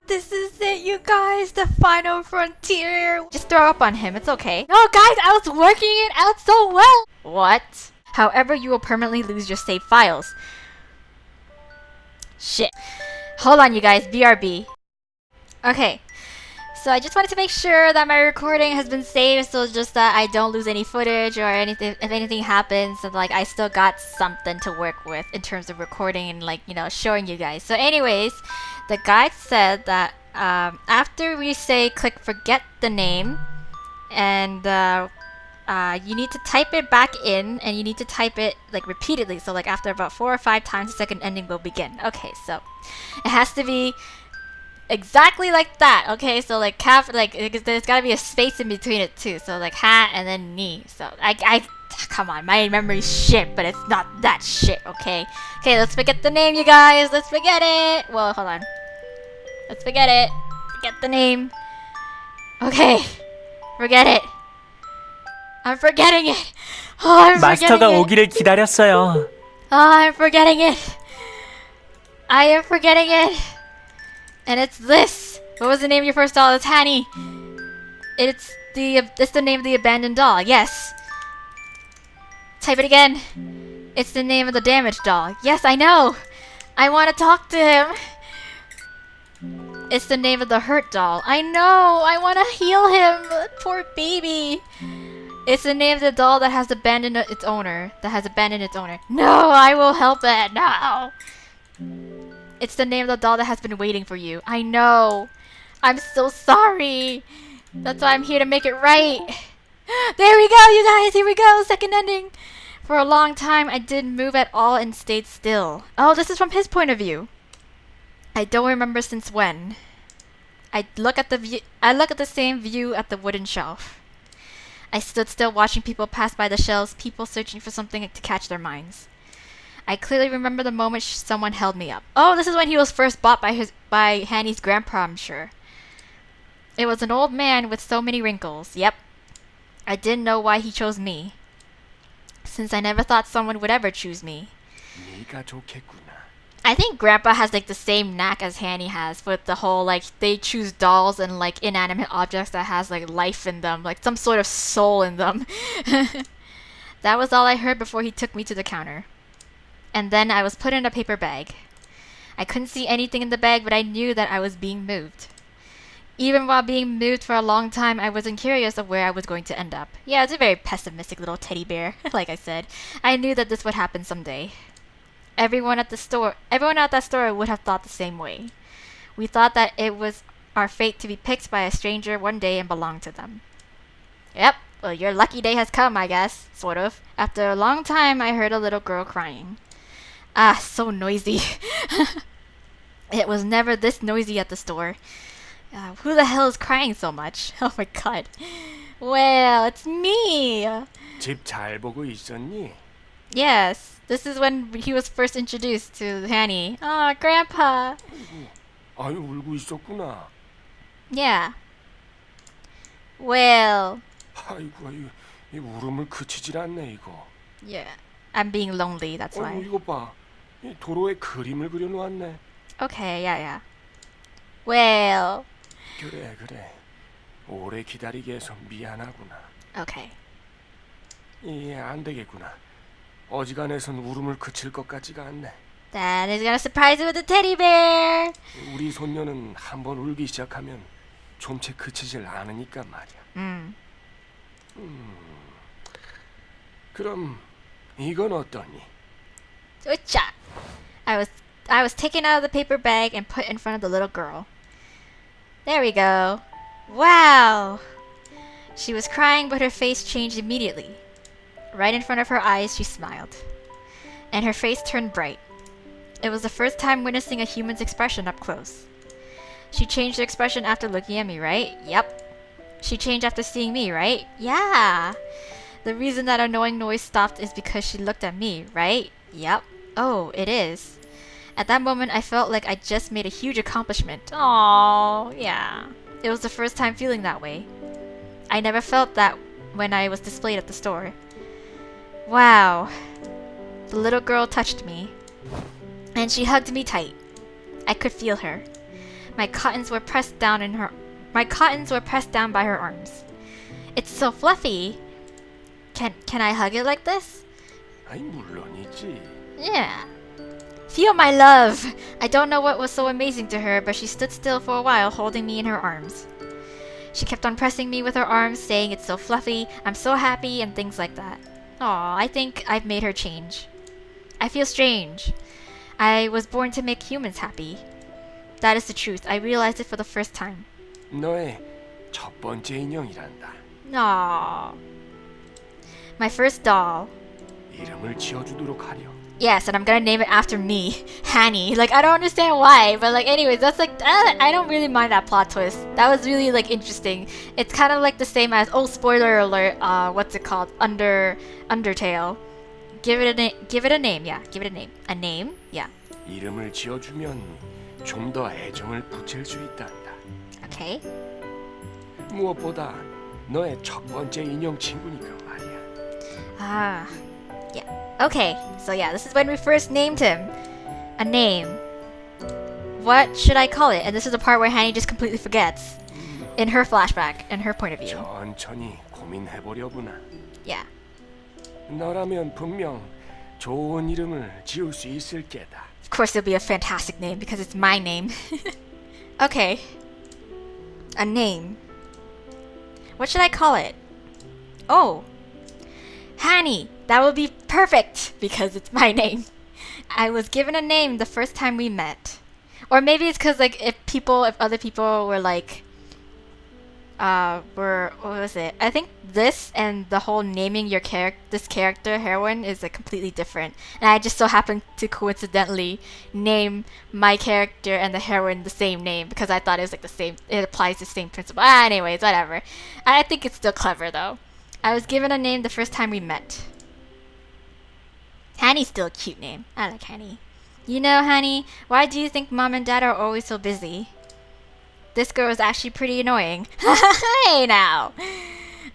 This is it, you guys. The final frontier. Just throw up on him. It's okay. No, guys, I was working it out so well. What? However, you will permanently lose your saved files. Shit. Hold on, you guys. BRB. Okay. So I just wanted to make sure that my recording has been saved, so just that I don't lose any footage or anything. If anything happens, and like I still got something to work with in terms of recording and like, you know, showing you guys. So anyways, the guy said that after we say click forget the name, and you need to type it back in, and you need to type it like repeatedly. So like after about 4 or 5 times, the second ending will begin. Okay, so it has to be exactly like that. Okay, so like there's gotta be a space in between it too. So like ha and then ni. So I come on, my memory's shit, but it's not that shit. Okay, let's forget the name, you guys. Let's forget it. Well, hold on. Let's forget it. Forget the name. Okay, forget it. I'm forgetting it. Oh, I'm forgetting 마스터가 it. 오기를 기다렸어요. Oh, I'm forgetting it. I am forgetting it. And it's this. What was the name of your first doll? It's HaNi. It's the name of the abandoned doll. Yes. Type it again. It's the name of the damaged doll. Yes, I know. I want to talk to him. It's the name of the hurt doll. I know. I want to heal him. Poor baby. It's the name of the doll that has abandoned its owner. No, I will help it. No. It's the name of the doll that has been waiting for you. I know. I'm so sorry. That's why I'm here to make it right. There we go, you guys. Here we go. Second ending. For a long time, I didn't move at all and stayed still. Oh, this is from his point of view. I don't remember since when. I look at the same view at the wooden shelf. I stood still watching people pass by the shelves, people searching for something to catch their minds. I clearly remember the moment someone held me up. Oh, this is when he was first bought by HaNi's grandpa, I'm sure. It was an old man with so many wrinkles. Yep. I didn't know why he chose me, since I never thought someone would ever choose me. 네가 좋겠구나. I think grandpa has like the same knack as HaNi has with the whole like they choose dolls and like inanimate objects that has like life in them, like some sort of soul in them. That was all I heard before he took me to the counter. And then I was put in a paper bag. I couldn't see anything in the bag, but I knew that I was being moved. Even while being moved for a long time, I wasn't curious of where I was going to end up. Yeah, it's a very pessimistic little teddy bear, like I said. I knew that this would happen someday. Everyone at that store would have thought the same way. We thought that it was our fate to be picked by a stranger one day and belong to them. Yep, well, your lucky day has come, I guess, sort of. After a long time, I heard a little girl crying. Ah, so noisy. It was never this noisy at the store. Who the hell is crying so much? Oh my god. Well, it's me. 집 잘 보고 있었니? Yes, this is when he was first introduced to HaNi. Oh, Grandpa. 아유, 울고 있었구나. Yeah. Well. 아이고, 이 울음을 그치질 않네 이거. Yeah. I'm being lonely, that's why. 이거 봐. 이 도로에 그림을 그려놓았네. Okay, yeah. Well. 그래. 오래 기다리게 해서 미안하구나. Okay. 안 되겠구나. 어지간해선 울음을 그칠 것 같지가 않네. Dad is gonna surprise you with a teddy bear. 우리 손녀는 한번 울기 시작하면 좀채 그치질 않으니까 말이야. 그럼 이건 어떠니? Ucha. I was taken out of the paper bag and put in front of the little girl. There we go. Wow. She was crying, but her face changed immediately. Right in front of her eyes, she smiled. And her face turned bright. It was the first time witnessing a human's expression up close. She changed her expression after looking at me, right? Yep. She changed after seeing me, right? Yeah. The reason that annoying noise stopped is because she looked at me, right? Yep. Oh, it is. At that moment, I felt like I just made a huge accomplishment. Aww, yeah. It was the first time feeling that way. I never felt that when I was displayed at the store. Wow. The little girl touched me, and she hugged me tight. I could feel her. My cottons were pressed down by her arms. It's so fluffy. Can I hug it like this? 아이 물론이지. Yeah. Feel my love! I don't know what was so amazing to her, but she stood still for a while, holding me in her arms. She kept on pressing me with her arms, saying it's so fluffy, I'm so happy, and things like that. Aw, I think I've made her change. I feel strange. I was born to make humans happy. That is the truth. I realized it for the first time. 너의 첫 번째 인형이란다. Aww. My first doll. 이름을 지어주도록 하렴. Yes, and I'm gonna name it after me, HaNi. Like, I don't understand why, but like, anyways, that's like, I don't really mind that plot twist. That was really like interesting. It's kind of like the same as, oh, spoiler alert. What's it called? Undertale. Give it a name. Yeah, give it a name. A name? Yeah. 이름을 지어주면 좀 더 애정을 붙일 수 있단다. Okay. 무엇보다 너의 첫 번째 인형 친구니까 말이야. Ah. Yeah. Okay, so yeah, this is when we first named him. A name. What should I call it? And this is the part where HaNi just completely forgets. In her flashback, in her point of view. 천천히 고민해보려구나. Yeah. 너라면 분명 좋은 이름을 지을 수 있을 게다. Of course it'll be a fantastic name because it's my name. Okay. A name. What should I call it? Oh. HaNi. That would be perfect because it's my name. I was given a name the first time we met. Or maybe it's because like if other people were like what was it? I think this and the whole naming your this character heroine is like completely different. And I just so happened to coincidentally name my character and the heroine the same name because I thought it was like the same, it applies the same principle. Anyways, whatever. I think it's still clever though. I was given a name the first time we met. HaNi's still a cute name. I like HaNi. You know, HaNi, why do you think mom and dad are always so busy? This girl is actually pretty annoying. Hey now!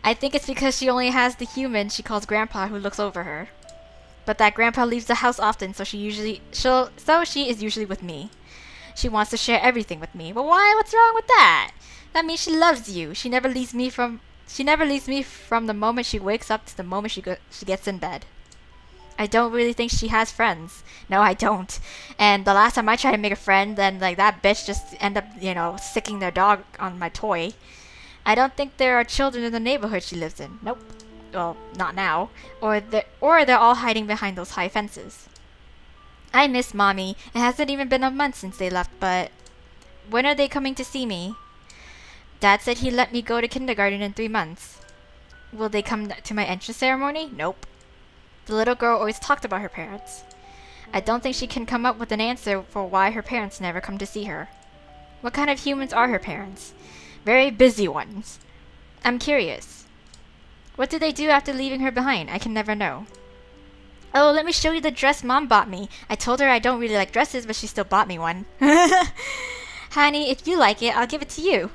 I think it's because she only has the human she calls grandpa who looks over her. But that grandpa leaves the house often, so she is usually with me. She wants to share everything with me. But why? What's wrong with that? That means she loves you. She never leaves me from the moment she wakes up to the moment she gets in bed. I don't really think she has friends. No, I don't. And the last time I tried to make a friend, then like that bitch just end up, sicking their dog on my toy. I don't think there are children in the neighborhood she lives in. Nope. Well, not now. Or they're all hiding behind those high fences. I miss Mommy. It hasn't even been a month since they left, but when are they coming to see me? Dad said he'd let me go to kindergarten in 3 months. Will they come to my entrance ceremony? Nope. The little girl always talked about her parents. I don't think she can come up with an answer for why her parents never come to see her. What kind of humans are her parents? Very busy ones. I'm curious. What do they do after leaving her behind? I can never know. Oh, let me show you the dress Mom bought me. I told her I don't really like dresses, but she still bought me one. HaNi, if you like it, I'll give it to you.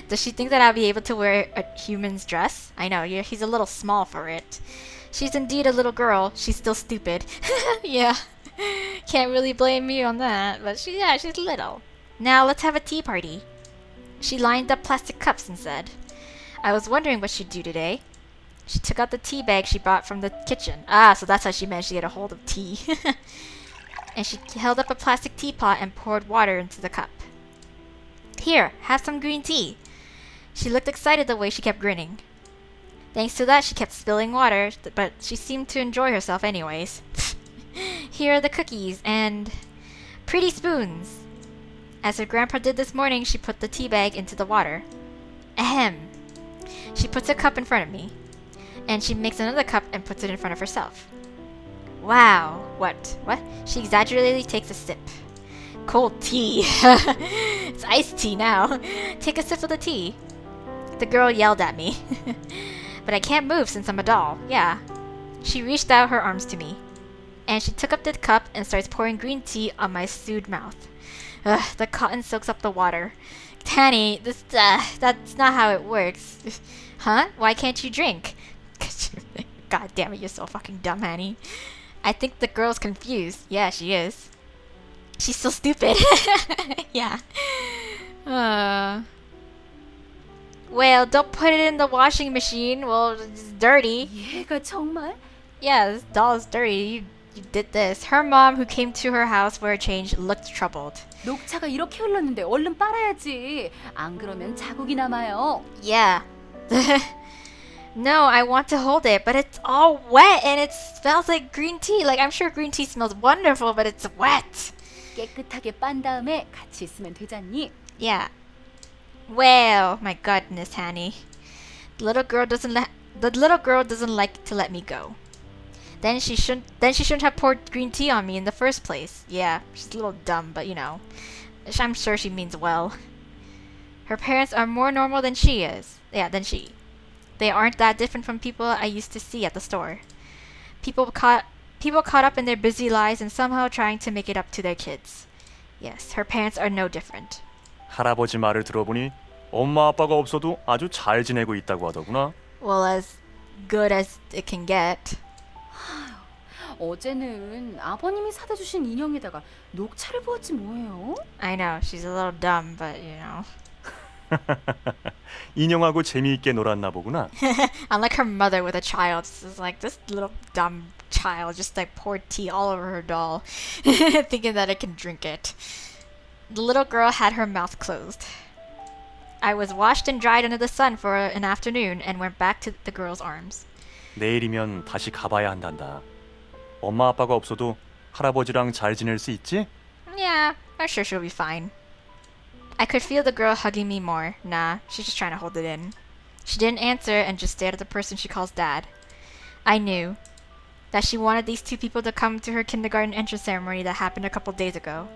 Does she think that I'll be able to wear a human's dress? I know, he's a little small for it. She's indeed a little girl. She's still stupid. Yeah. Can't really blame me on that, but she's little. Now let's have a tea party. She lined up plastic cups and said, I was wondering what she'd do today. She took out the tea bag she brought from the kitchen. Ah, so that's how she managed to get a hold of tea. And she held up a plastic teapot and poured water into the cup. Here, have some green tea. She looked excited the way she kept grinning. Thanks to that, she kept spilling water, but she seemed to enjoy herself anyways. Here are the cookies and pretty spoons. As her grandpa did this morning, she put the tea bag into the water. Ahem. She puts a cup in front of me. And she makes another cup and puts it in front of herself. Wow. What? She exaggeratedly takes a sip. Cold tea. It's iced tea now. Take a sip of the tea. The girl yelled at me. But I can't move since I'm a doll. Yeah. She reached out her arms to me. And she took up the cup and starts pouring green tea on my stewed mouth. Ugh, the cotton soaks up the water. HaNi, that's not how it works. Huh? Why can't you drink? God damn it, you're so fucking dumb, HaNi. I think the girl's confused. Yeah, she is. She's so stupid. Yeah. Well, don't put it in the washing machine. Well, it's dirty. 얘가 정말? Yeah, this doll is dirty. You did this. Her mom, who came to her house for a change, looked troubled. 녹차가 이렇게 흘렀는데 얼른 빨아야지. 안 그러면 자국이 남아요. Yeah. No, I want to hold it, but it's all wet and it smells like green tea. Like, I'm sure green tea smells wonderful, but it's wet. 깨끗하게 빤 다음에 같이 있으면 되잖니? Yeah. Well, my goodness, Hanny. The little girl doesn't like to let me go. Then she shouldn't have poured green tea on me in the first place. Yeah, she's a little dumb, but you know, I'm sure she means well. Her parents are more normal than she is. Yeah, than she. They aren't that different from people I used to see at the store. People caught up in their busy lives and somehow trying to make it up to their kids. Yes, her parents are no different. 할아버지 말을 들어보니 엄마 아빠가 없어도 아주 잘 지내고 있다고 하더구나. Well, as good as it can get. 어제는 아버님이 사다 주신 인형에다가 녹차를 부었지 뭐예요? I know, she's a little dumb, but you know. 인형하고 재미있게 놀았나 보구나. Unlike her mother with a child, this is like this little dumb child just like poured tea all over her doll, thinking that it can drink it. The little girl had her mouth closed. I was washed and dried under the sun for an afternoon and went back to the girl's arms. 내일이면 다시 가봐야 한단다. 엄마 아빠가 없어도 할아버지랑 잘 지낼 수 있지? Yeah, I'm sure she'll be fine. I could feel the girl hugging me more. Nah, she's just trying to hold it in. She didn't answer and just stared at the person she calls Dad. I knew that she wanted these two people to come to her kindergarten entrance ceremony that happened a couple days ago.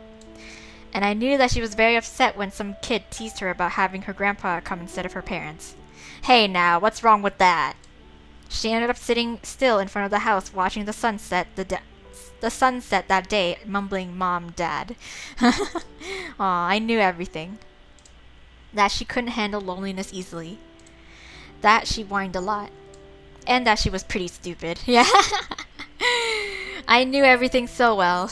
And I knew that she was very upset when some kid teased her about having her grandpa come instead of her parents. Hey now, what's wrong with that? She ended up sitting still in front of the house watching the sunset that day, mumbling Mom, Dad. Aw, I knew everything. That she couldn't handle loneliness easily. That she whined a lot. And that she was pretty stupid. Yeah. I knew everything so well.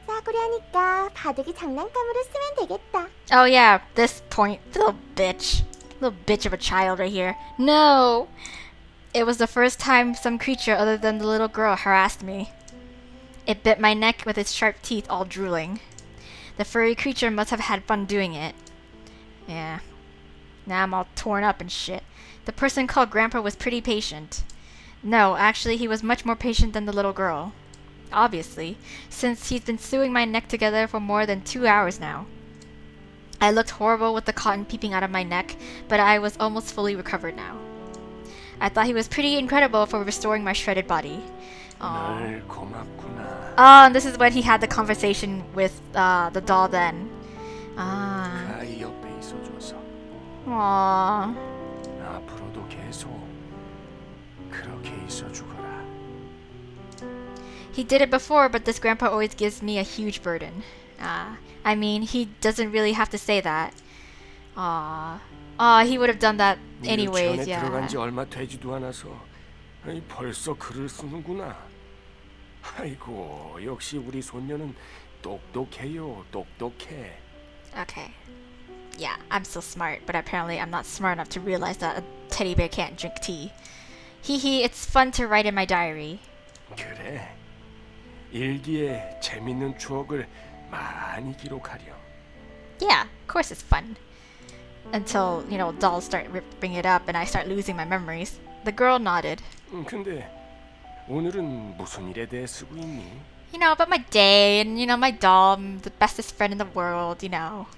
싸구려 하니까 바둑이 장난감으로 쓰면 되겠다. Oh yeah, this point, little bitch. Little bitch of a child right here. No! It was the first time some creature other than the little girl harassed me. It bit my neck with its sharp teeth, all drooling. The furry creature must have had fun doing it. Yeah. Now I'm all torn up and shit. The person called Grandpa was pretty patient. No, actually he was much more patient than the little girl. Obviously, since he's been sewing my neck together for more than 2 hours now. I looked horrible with the cotton peeping out of my neck, but I was almost fully recovered now. I thought he was pretty incredible for restoring my shredded body. 널 고맙구나. Oh, and this is when he had the conversation with the doll then. 그 아이 옆에 있어줘서 Aww. 앞으로도 계속 그렇게 있어주거라. He did it before, but this grandpa always gives me a huge burden. I mean, he doesn't really have to say that. He would have done that anyways, 유치원에 yeah. 들어간 지 얼마 되지도 않아서 벌써 글을 쓰는구나. 아이고, 역시 우리 손녀는 똑똑해요, 똑똑해. Okay. Yeah, I'm so smart, but apparently I'm not smart enough to realize that a teddy bear can't drink tea. Hee, it's fun to write in my diary. 그래. 일기에 재밌는 추억을 많이 기록하렴. Yeah, of course it's fun. Until, you know, dolls start ripping it up and I start losing my memories. The girl nodded. 근데 오늘은 무슨 일에 대해 쓰고 있니? You know, about my day and, you know, my doll, the bestest friend in the world, you know.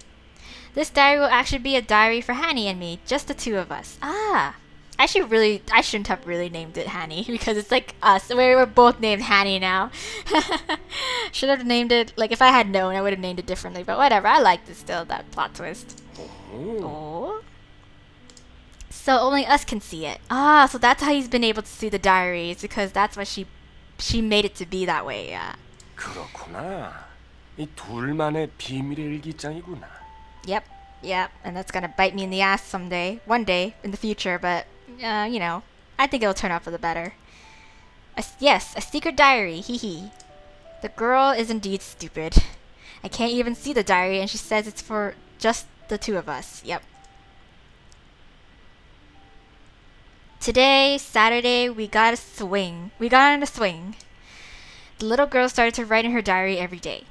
This diary will actually be a diary for Hanny and me, just the two of us. I shouldn't have really named it Hanny because it's like us. We're both named Hanny now. Should have named it, like if I had known, I would have named it differently, but whatever. I liked it still, that plot twist. Oh. So only us can see it. So that's how he's been able to see the diaries because that's what she made it to be that way. Yeah. 그렇구나. 이 둘만의 비밀의 일기장이구나. Yep, and that's gonna bite me in the ass one day in the future, but, you know, I think it'll turn out for the better. Yes, a secret diary, hee. The girl is indeed stupid. I can't even see the diary and she says it's for just the two of us. Yep. Today, Saturday, we got on a swing. The little girl started to write in her diary every day.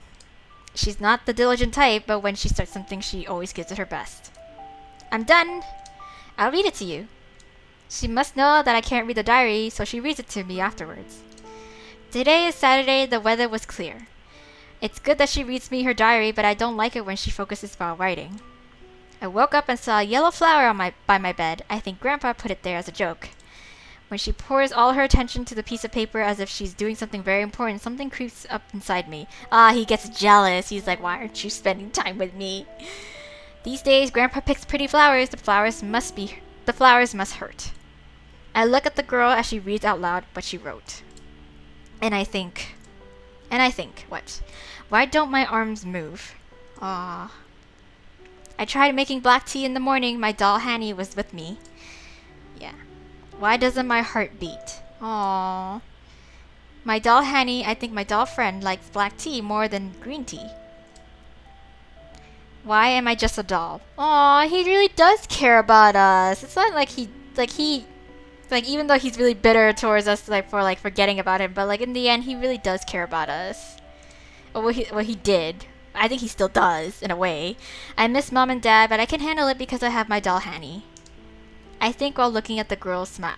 She's not the diligent type, but when she starts something, she always gives it her best. I'm done. I'll read it to you. She must know that I can't read the diary, so she reads it to me afterwards. Today is Saturday, the weather was clear. It's good that she reads me her diary, but I don't like it when she focuses while writing. I woke up and saw a yellow flower by my bed. I think Grandpa put it there as a joke. When she pours all her attention to the piece of paper as if she's doing something very important, something creeps up inside me. He gets jealous. He's like, why aren't you spending time with me? These days, Grandpa picks pretty flowers. The flowers must hurt. I look at the girl as she reads out loud what she wrote. And I think, what? Why don't my arms move? Aww. I tried making black tea in the morning. My doll Hanny was with me. Yeah. Why doesn't my heart beat? Aww. My doll Hanny, I think my doll friend likes black tea more than green tea. Why am I just a doll? Aww, he really does care about us. It's not like even though he's really bitter towards us, for forgetting about him, but in the end, he really does care about us. Well, he did. I think he still does, in a way. I miss Mom and Dad, but I can handle it because I have my doll Hanny. I think while looking at the girls smile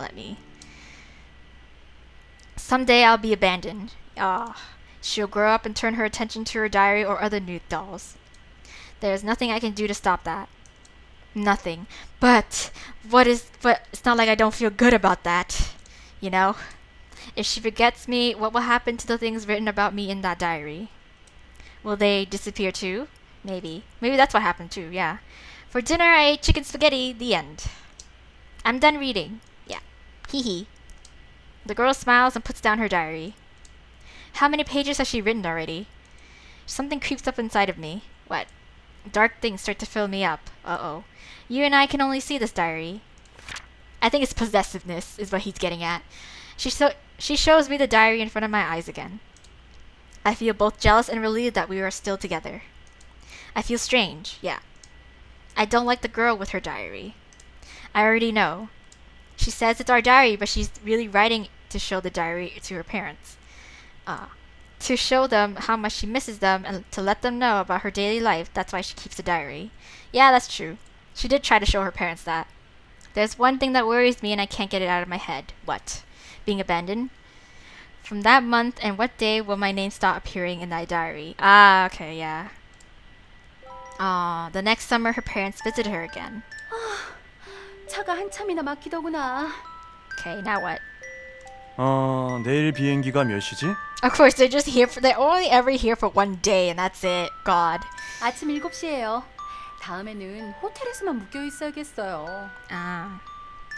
at me. Someday I'll be abandoned. She'll grow up and turn her attention to her diary or other nude dolls. There's nothing I can do to stop that. Nothing. But it's not like I don't feel good about that. You know? If she forgets me, what will happen to the things written about me in that diary? Will they disappear too? Maybe. Maybe that's what happened too, yeah. For dinner, I ate chicken spaghetti. The end. I'm done reading. Yeah. Hee hee. The girl smiles and puts down her diary. How many pages has she written already? Something creeps up inside of me. What? Dark things start to fill me up. Uh-oh. You and I can only see this diary. I think it's possessiveness is what he's getting at. She shows me the diary in front of my eyes again. I feel both jealous and relieved that we are still together. I feel strange, yeah. I don't like the girl with her diary. I already know. She says it's our diary, but she's really writing to show the diary to her parents. To show them how much she misses them and to let them know about her daily life. That's why she keeps a diary. Yeah, that's true. She did try to show her parents that. There's one thing that worries me and I can't get it out of my head. What? Being abandoned? From that month and what day will my name start appearing in that diary? Okay, yeah. The next summer her parents visited her again. 차가 한참이나 막히더구나. Okay, now what? 내일 비행기가 몇 시지? Of course, they're only ever here for one day and that's it. God. 아침 7시예요. 다음에는 호텔에서만 묶여 있어야겠어요.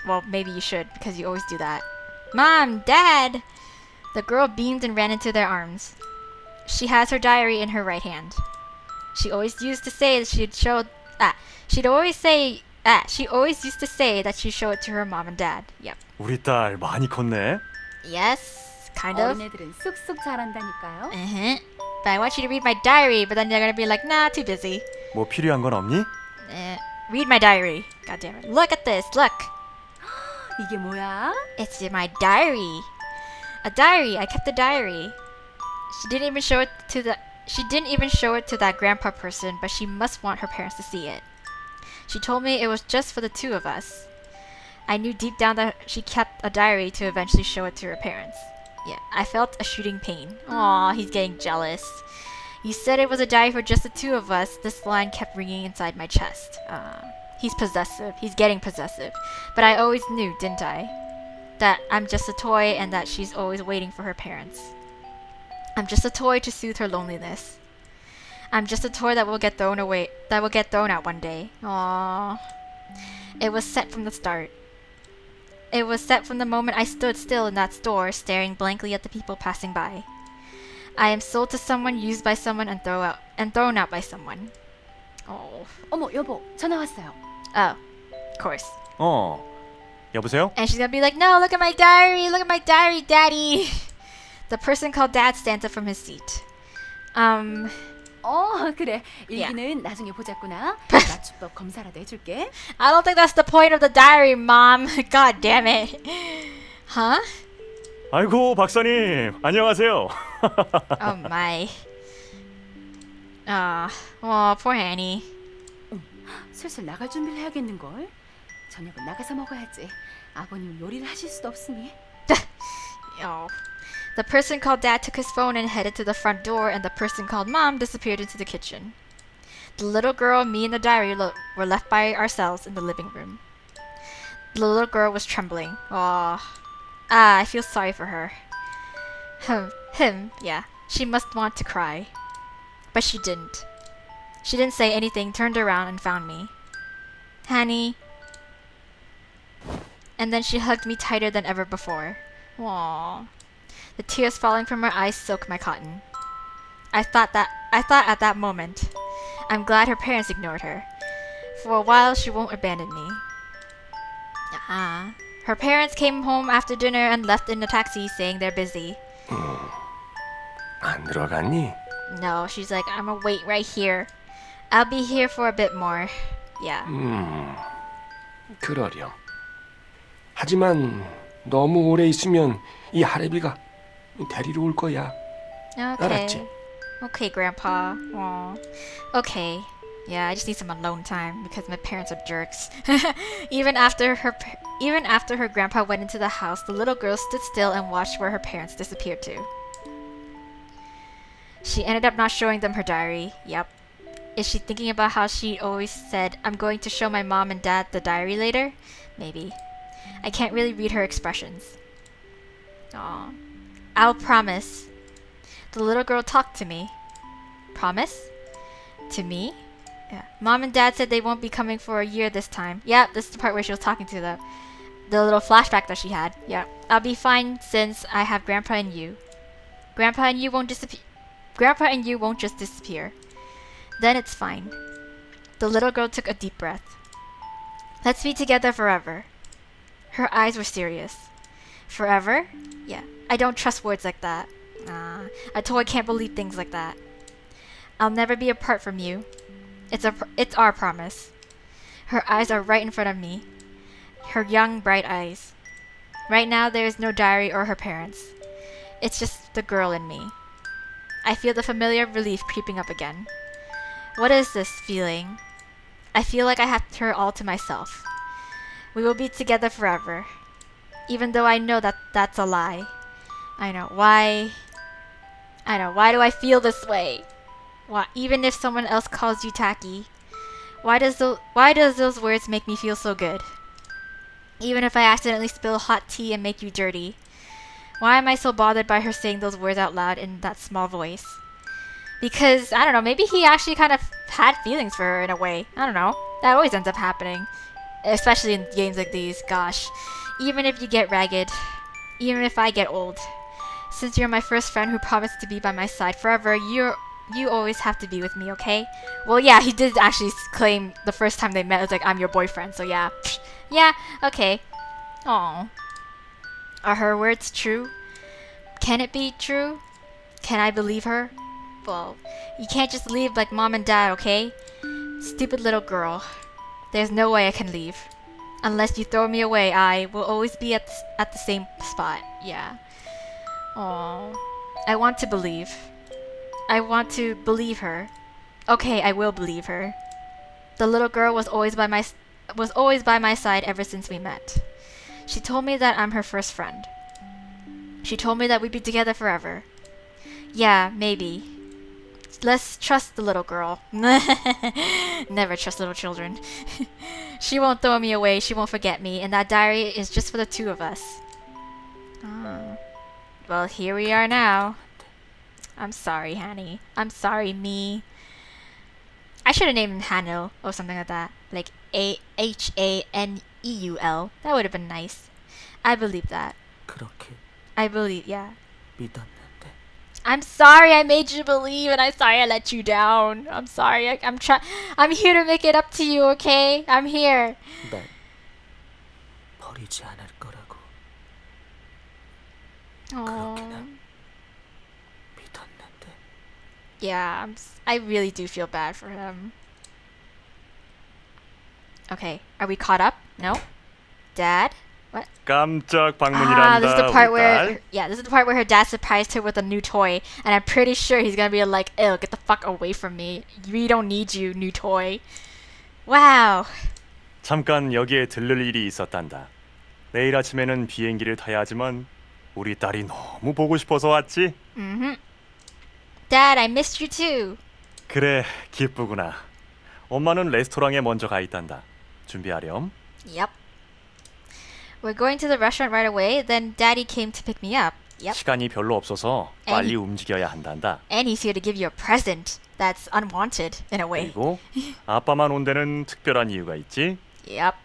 Well, maybe you should because you always do that. Mom, Dad! The girl beamed and ran into their arms. She has her diary in her right hand. She always used to say that she'd show that she'd show it to her mom and dad. Yep. 우리 딸 많이 컸네. Yes, kind of. 어린애들은 쑥쑥 자란다니까요. But I want you to read my diary, but then they're gonna be like, nah, too busy. 뭐 필요한 건 없니? Read my diary. God damn it. Look at this, look. 이게 뭐야? It's in my diary. A diary. I kept a diary. She didn't even show it to that grandpa person, but she must want her parents to see it. She told me it was just for the two of us. I knew deep down that she kept a diary to eventually show it to her parents. Yeah, I felt a shooting pain. Aw, he's getting jealous. You said it was a diary for just the two of us. This line kept ringing inside my chest. He's possessive. He's getting possessive. But I always knew, didn't I? That I'm just a toy and that she's always waiting for her parents. I'm just a toy to soothe her loneliness. I'm just a toy that will get thrown out one day. Aww. It was set from the start. It was set from the moment I stood still in that store, staring blankly at the people passing by. I am sold to someone, used by someone, and thrown out by someone. Oh. 어머, 여보, 전화 왔어요. Oh, of course. 여보세요? And she's gonna be like, no, look at my diary, daddy. The person called Dad stands up from his seat. 그래. Yeah. 일기는 나중에 보자꾸나. 맞춤법 검사라도 해줄게. I don't think that's the point of the diary, Mom. God damn it. Huh? 아이고 박사님 안녕하세요. Oh my. Oh, poor Hanny. 슬슬 나갈 준비를 해야겠는걸. 저녁은 나가서 먹어야지. 아버님 요리를 하실 수도 없으니. Oh. The person called Dad took his phone and headed to the front door, and the person called Mom disappeared into the kitchen. The little girl, me, and the diary were left by ourselves in the living room. The little girl was trembling. Oh. I feel sorry for her. Yeah. She must want to cry. But she didn't. She didn't say anything, turned around, and found me. Hanny. And then she hugged me tighter than ever before. Aww. The tears falling from her eyes soaked my cotton. I thought at that moment, I'm glad her parents ignored her. For a while, she won't abandon me. Her parents came home after dinner and left in a taxi saying they're busy. 안 들어갔니? No, she's like, I'm gonna wait right here. I'll be here for a bit more. Yeah. 그러렴. 하지만 너무 오래 있으면 이 할애비가 데리러 올 거야. Okay. 알았지? Okay, Grandpa. Aw. Okay. Yeah, I just need some alone time because my parents are jerks. Even after her grandpa went into the house, the little girl stood still and watched where her parents disappeared to. She ended up not showing them her diary. Yep. Is she thinking about how she always said, I'm going to show my mom and dad the diary later? Maybe. I can't really read her expressions. Aw. I'll promise. The little girl talked to me. Promise? To me? Yeah. Mom and Dad said they won't be coming for a year this time. Yep, this is the part where she was talking to the little flashback that she had. Yep. I'll be fine since I have Grandpa and you. Grandpa and you won't disappear. Grandpa and you won't just disappear. Then it's fine. The little girl took a deep breath. Let's be together forever. Her eyes were serious. Forever? Yeah. I don't trust words like that. I told I can't believe things like that. I'll never be apart from you. It's our promise. Her eyes are right in front of me. Her young, bright eyes. Right now, there is no diary or her parents. It's just the girl in me. I feel the familiar relief creeping up again. What is this feeling? I feel like I have her all to myself. We will be together forever. Even though I know that that's a lie. I know. Why do I feel this way? Why, even if someone else calls you tacky, why does those words make me feel so good? Even if I accidentally spill hot tea and make you dirty, why am I so bothered by her saying those words out loud in that small voice? Because, I don't know, maybe he actually kind of had feelings for her in a way. I don't know. That always ends up happening. Especially in games like these, gosh. Even if you get ragged, even if I get old, since you're my first friend who promised to be by my side forever, you always have to be with me, okay? Well, yeah, he did actually claim the first time they met, it was like, I'm your boyfriend, so yeah. Yeah, okay. Aww. Are her words true? Can it be true? Can I believe her? Well, you can't just leave like mom and dad, okay? Stupid little girl. There's no way I can leave. Unless you throw me away, I will always be at the same spot. Yeah. Aww. I want to believe. I want to believe her. Okay, I will believe her. The little girl was always by my side ever since we met. She told me that I'm her first friend. She told me that we'd be together forever. Yeah, maybe. Let's trust the little girl. Never trust little children. She won't throw me away, she won't forget me, and that diary is just for the two of us. Oh. Well, here we are now. I'm sorry, Hanny. I'm sorry, me. I should have named him Hanel or something like that. Like Haneul. That would have been nice. I believe that. 그렇게 I believe, yeah. 믿었는데 I'm sorry I made you believe, and I'm sorry I let you down. I'm sorry. I'm here to make it up to you, okay? I'm here. 날 버리지 않을 거라고. Aww. 그렇게는 Yeah, I really do feel bad for him. Okay, are we caught up? No? Dad? What? 깜짝 This is the 방문이란다, part 우리 where 딸. this is the part where her dad surprised her with a new toy, and I'm pretty sure he's gonna be like, "Ew, get the fuck away from me. We don't need you, new toy." Wow. 잠깐 여기에 들를 일이 있었단다. 내일 아침에는 비행기를 타야 하지만 우리 딸이 너무 보고 싶어서 왔지. Dad, I missed you too. 그래, 기쁘구나. 엄마는 레스토랑에 먼저 가 있단다. 준비하렴. Yep. We're going to the restaurant right away. Then Daddy came to pick me up. Yep. 시간이 별로 없어서 빨리 움직여야 한단다. And he's here to give you a present that's unwanted in a way. 그리고 아빠만 온 데는 특별한 이유가 있지. Yep.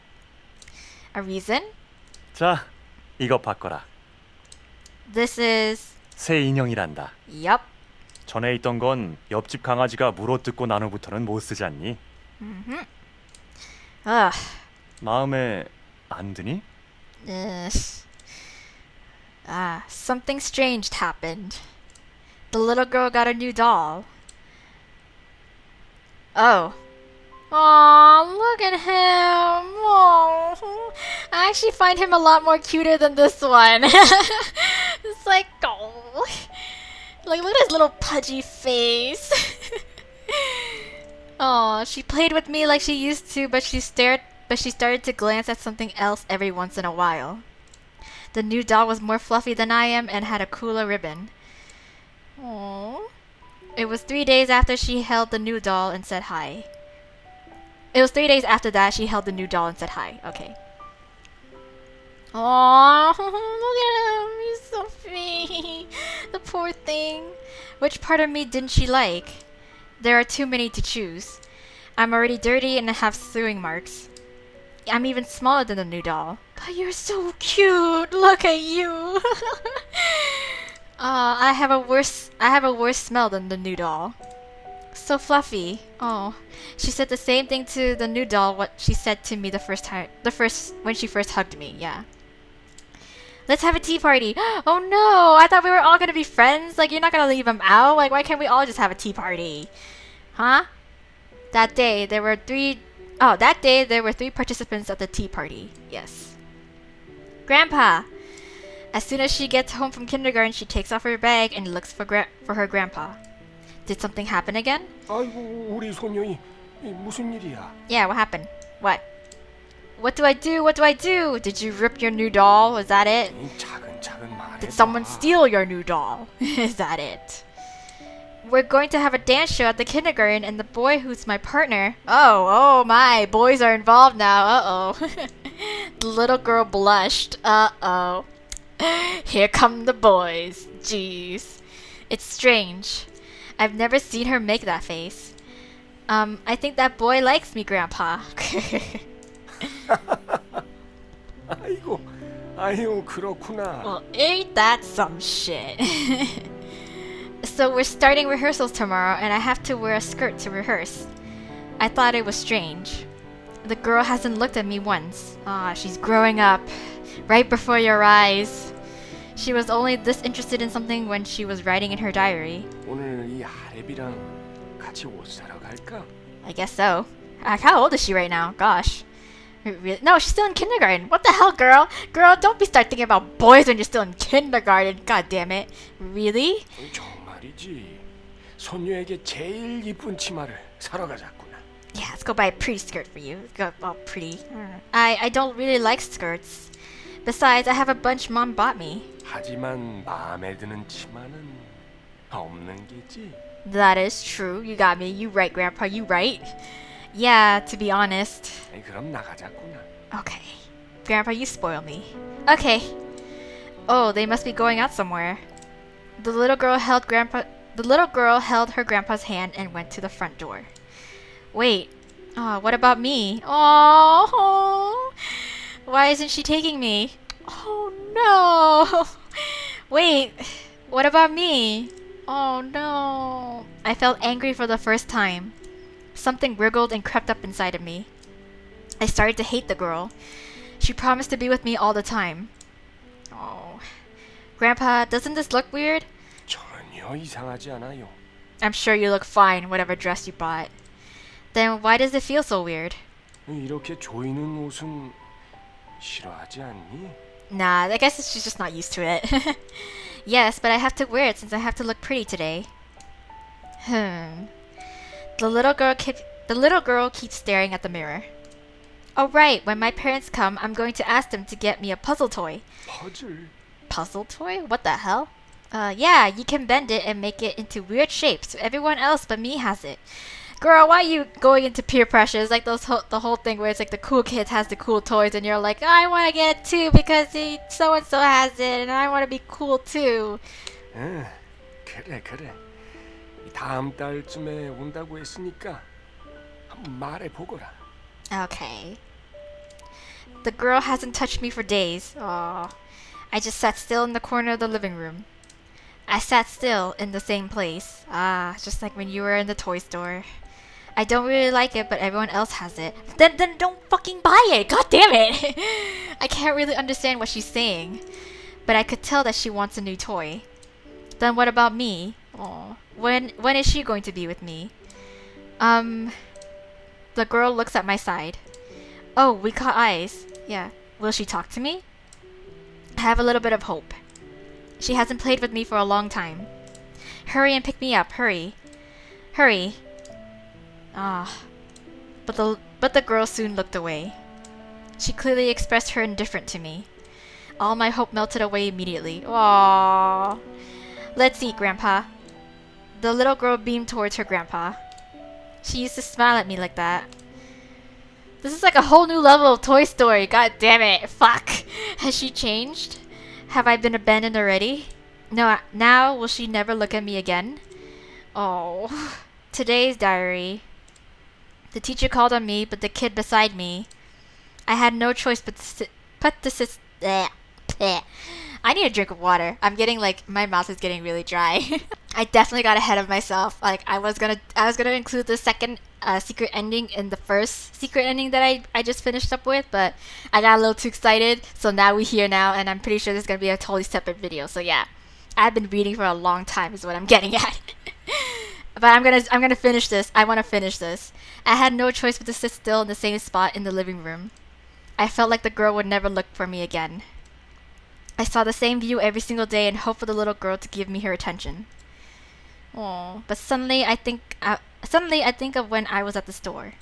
A reason? 자, 이거 바꿔라. This is... 새 인형이란다. Yep. 전에 있던 건 옆집 강아지가 물어뜯고 난 후부터는 못 쓰지 않니? Ugh. 마음에 안 드니? Something strange happened. The little girl got a new doll. Oh. Aw, look at him. Oh, I actually find him a lot more cuter than this one. It's like, oh. Like, look at his little pudgy face. Oh, she played with me like she used to, but she started to glance at something else every once in a while. The new doll was more fluffy than I am and had a cooler ribbon. Aww. It was 3 days after she held the new doll and said hi. It was 3 days after that she held the new doll and said hi. Okay. Aww, look at him. He's so sweet. The poor thing. Which part of me didn't she like? There are too many to choose. I'm already dirty and I have sewing marks. I'm even smaller than the new doll. But you're so cute. Look at you. I have a worse smell than the new doll. So fluffy. Oh, she said the same thing to the new doll what she said to me when she first hugged me. Yeah. Let's have a tea party. Oh no, I thought we were all gonna be friends. Like, you're not gonna leave him out. Like, why can't we all just have a tea party? Huh? That day there were three participants at the tea party. Yes. Grandpa. As soon as she gets home from kindergarten, she takes off her bag and looks for her grandpa. Did something happen again? 아이고, 우리 소녀이 무슨 일이야? Yeah, what happened? What? What do I do? What do I do? Did you rip your new doll? Was that it? 차근차근 말해봐. Did someone steal your new doll? Is that it? We're going to have a dance show at the kindergarten, and the boy who's my partner... Oh my, boys are involved now. Uh-oh. The little girl blushed. Uh-oh. Here come the boys. Jeez. It's strange. I've never seen her make that face. I think that boy likes me, Grandpa. 아유, 그렇구나. Well, ain't that some shit? So we're starting rehearsals tomorrow, and I have to wear a skirt to rehearse. I thought it was strange. The girl hasn't looked at me once. She's growing up. Right before your eyes. She was only this interested in something when she was writing in her diary. 오늘 이 하랩이랑 같이 옷 사러 갈까? I guess so. How old is she right now? Gosh. Really? No, she's still in kindergarten. What the hell, girl? Girl, don't start thinking about boys when you're still in kindergarten. God damn it. Really? 정말이지. 소녀에게 제일 이쁜 치마를 사러 가자꾸나. Yeah, let's go buy a pretty skirt for you. Let's go all pretty. I don't really like skirts. Besides, I have a bunch Mom bought me. 하지만 마음에 드는 치마는 없는 게지. That is true. You got me. You right, Grandpa. You right. Yeah, to be honest. 그럼 나가자꾸나. Okay. Grandpa, you spoil me. Okay. Oh, they must be going out somewhere. The little girl held her grandpa's hand and went to the front door. Wait. What about me? Oh. Why isn't she taking me? Oh no. Wait. What about me? Oh no. I felt angry for the first time. Something wriggled and crept up inside of me. I started to hate the girl. She promised to be with me all the time. Oh. Grandpa, doesn't this look weird? 전혀 이상하지 않아요. I'm sure you look fine, whatever dress you bought. Then why does it feel so weird? 이렇게 조이는 옷은 싫어하지 않니? Nah, I guess she's just not used to it. Yes, but I have to wear it since I have to look pretty today. The little girl keeps staring at the mirror. Oh right, when my parents come, I'm going to ask them to get me a puzzle toy. 퍼즐. Puzzle toy? What the hell? Yeah, you can bend it and make it into weird shapes so everyone else but me has it. Girl, why are you going into peer pressure? It's like the whole thing where it's like the cool kids has the cool toys and you're like, I want to get it too because so and so has it and I want to be cool too. 그래. 다음 달쯤에 온다고 했으니까 한번 말해 보거라. Okay. The girl hasn't touched me for days. Aww. I just sat still in the corner of the living room. I sat still in the same place. Just like when you were in the toy store. I don't really like it, but everyone else has it. Then don't fucking buy it! God damn it! I can't really understand what she's saying. But I could tell that she wants a new toy. Then what about me? Aww. When is she going to be with me? The girl looks at my side. Oh, we caught eyes. Yeah. Will she talk to me? I have a little bit of hope. She hasn't played with me for a long time. Hurry and pick me up. Hurry. But the girl soon looked away. She clearly expressed her indifference to me. All my hope melted away immediately. Aww. Let's eat, Grandpa. The little girl beamed towards her grandpa. She used to smile at me like that. This is like a whole new level of Toy Story. God damn it. Fuck. Has she changed? Have I been abandoned already? No, now will she never look at me again? Oh. Today's diary. The teacher called on me, but the kid beside me. I had no choice but to sit. I need a drink of water. I'm getting like my mouth is getting really dry. I definitely got ahead of myself. Like I was gonna include the second secret ending in the first secret ending that I just finished up with, but I got a little too excited. So now we're here now, and I'm pretty sure this is gonna be a totally separate video. So yeah, I've been reading for a long time, is what I'm getting at. But I'm gonna finish this. I want to finish this. I had no choice but to sit still in the same spot in the living room. I felt like the girl would never look for me again. I saw the same view every single day and hoped for the little girl to give me her attention. Oh, but suddenly I think of when I was at the store,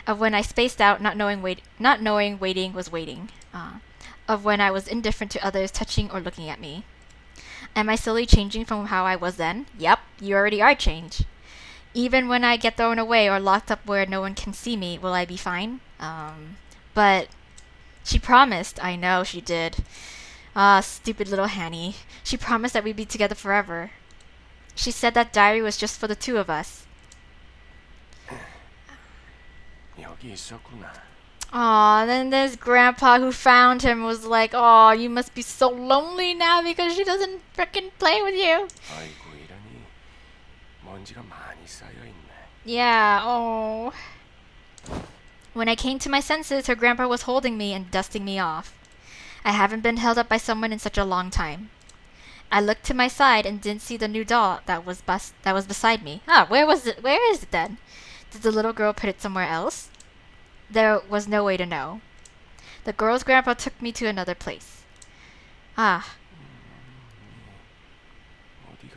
of when I spaced out, not knowing waiting was waiting, of when I was indifferent to others touching or looking at me. Am I slowly changing from how I was then? Yep, you already are changed. Even when I get thrown away or locked up where no one can see me, will I be fine? But she promised. I know she did. Stupid little Hanny. She promised that we'd be together forever. She said that diary was just for the two of us. 여기 있었구나. Aw, then this grandpa who found him was like, "Aw, you must be so lonely now because she doesn't frickin' play with you." 아이고 이러니 먼지가 많이 쌓여 있네. Yeah, oh. When I came to my senses, her grandpa was holding me and dusting me off. I haven't been held up by someone in such a long time. I looked to my side and didn't see the new doll that was beside me. Where is it then? Did the little girl put it somewhere else? There was no way to know. The girl's grandpa took me to another place. 어디가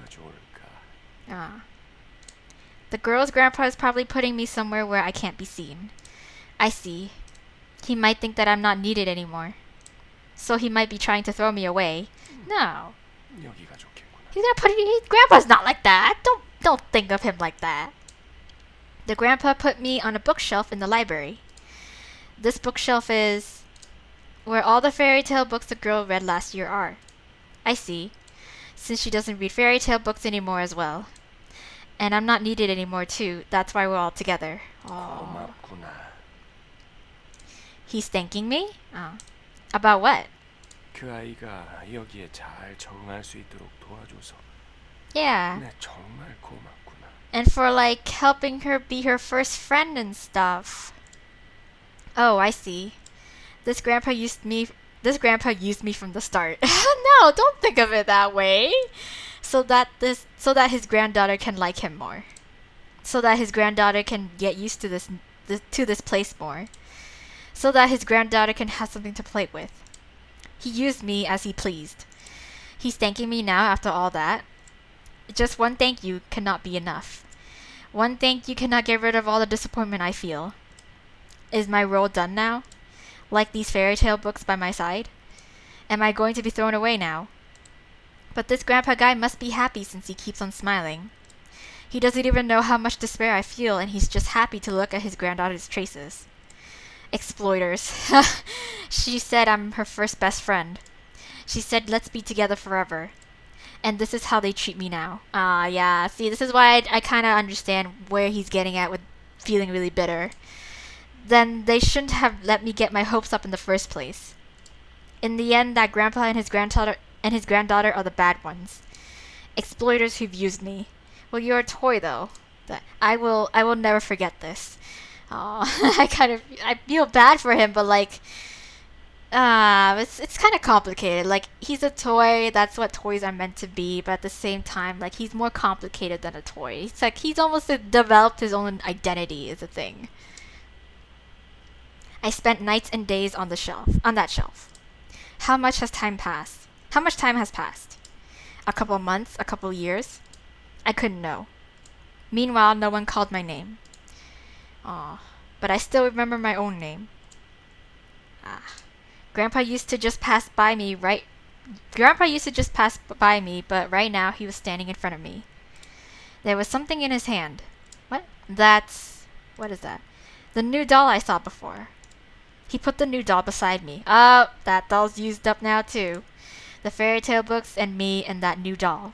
좋을까? The girl's grandpa is probably putting me somewhere where I can't be seen. I see. He might think that I'm not needed anymore. So he might be trying to throw me away. No. 여기가 좋겠구나. His grandpa's not like that. Don't think of him like that. The grandpa put me on a bookshelf in the library. This bookshelf is where all the fairy tale books the girl read last year are. I see. Since she doesn't read fairy tale books anymore as well. And I'm not needed anymore too. That's why we're all together. 고맙구나. He's thanking me? About what? 그 아이가 여기에 잘 적응할 수 있도록 도와줘서 Yeah. 네, 정말 고맙구나. And for like helping her be her first friend and stuff. Oh, I see. This grandpa used me this grandpa used me from the start. No, don't think of it that way. So that his granddaughter can like him more. So that his granddaughter can get used to this place more. So that his granddaughter can have something to play with. He used me as he pleased. He's thanking me now after all that. Just one thank you cannot be enough. One thank you cannot get rid of all the disappointment I feel. Is my role done now? Like these fairy tale books by my side? Am I going to be thrown away now? But this grandpa guy must be happy since he keeps on smiling. He doesn't even know how much despair I feel, and he's just happy to look at his granddaughter's traces. Exploiters. She said I'm her first best friend. She said let's be together forever. And this is how they treat me now. Yeah, see, this is why I kind of understand where he's getting at with feeling really bitter. Then they shouldn't have let me get my hopes up in the first place. In the end, that grandpa and his granddaughter are the bad ones. Exploiters who've used me. Well, you're a toy, though. I will never forget this. I feel bad for him, but like, it's kind of complicated. Like, he's a toy. That's what toys are meant to be. But at the same time, like, he's more complicated than a toy. It's like he's almost developed his own identity is a thing. I spent nights and days on that shelf. How much time has passed? A couple months? A couple years? I couldn't know. Meanwhile, no one called my name. But I still remember my own name. Grandpa used to just pass by me, but right now he was standing in front of me. There was something in his hand. What is that? The new doll I saw before. He put the new doll beside me. Oh, that doll's used up now too. The fairy tale books and me and that new doll.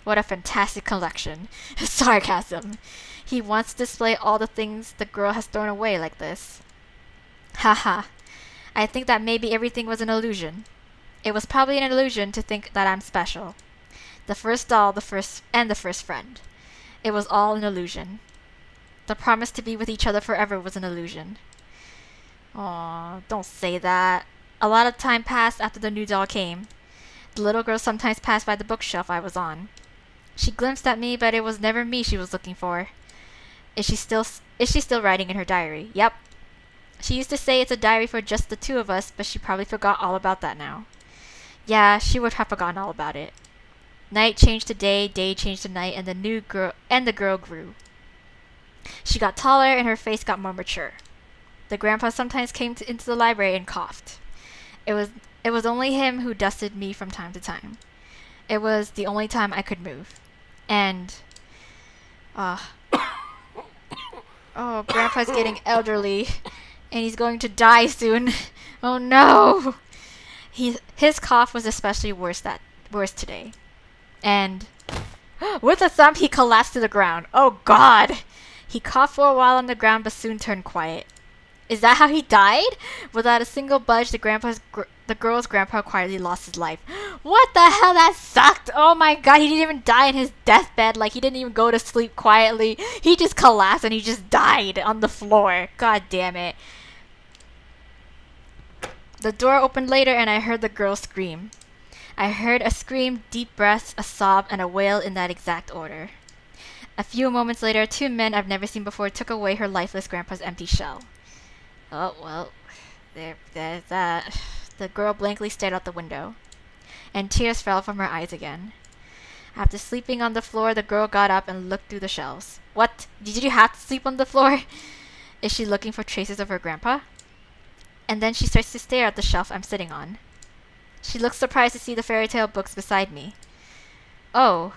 What a fantastic collection. Sarcasm. He wants to display all the things the girl has thrown away like this. Haha. I think that maybe everything was an illusion. It was probably an illusion to think that I'm special. The first doll, the first friend. It was all an illusion. The promise to be with each other forever was an illusion. Aw, don't say that. A lot of time passed after the new doll came. The little girl sometimes passed by the bookshelf I was on. She glimpsed at me, but it was never me she was looking for. Is she still writing in her diary? Yep. She used to say it's a diary for just the two of us, but she probably forgot all about that now. Yeah, she would have forgotten all about it. Night changed to day, day changed to night, and the girl grew. She got taller and her face got more mature. The grandpa sometimes came into the library and coughed. It was only him who dusted me from time to time. It was the only time I could move. And Grandpa's getting elderly and he's going to die soon. Oh no. His cough was especially worse today. And with a thump he collapsed to the ground. Oh god. He coughed for a while on the ground but soon turned quiet. Is that how he died? Without a single budge, the girl's grandpa quietly lost his life. What the hell? That sucked! Oh my god, he didn't even die in his deathbed. Like, he didn't even go to sleep quietly. He just collapsed and he just died on the floor. God damn it. The door opened later and I heard the girl scream. I heard a scream, deep breaths, a sob, and a wail in that exact order. A few moments later, two men I've never seen before took away her lifeless grandpa's empty shell. Oh, well, there's that. The girl blankly stared out the window, and tears fell from her eyes again. After sleeping on the floor, the girl got up and looked through the shelves. What? Did you have to sleep on the floor? Is she looking for traces of her grandpa? And then she starts to stare at the shelf I'm sitting on. She looks surprised to see the fairy tale books beside me. Oh.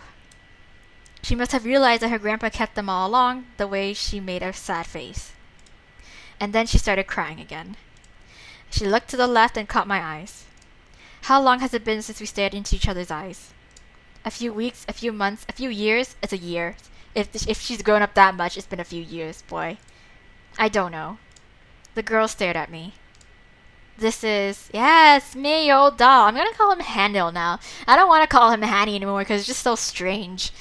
She must have realized that her grandpa kept them all along, the way she made a sad face. And then she started crying again. She looked to the left and caught my eyes. How long has it been since we stared into each other's eyes? A few weeks, a few months, a few years? It's a year. If she's grown up that much, it's been a few years, boy. I don't know. The girl stared at me. This is, yeah, it's me, your old doll. I'm gonna call him Handel now. I don't want to call him Hanny anymore because it's just so strange.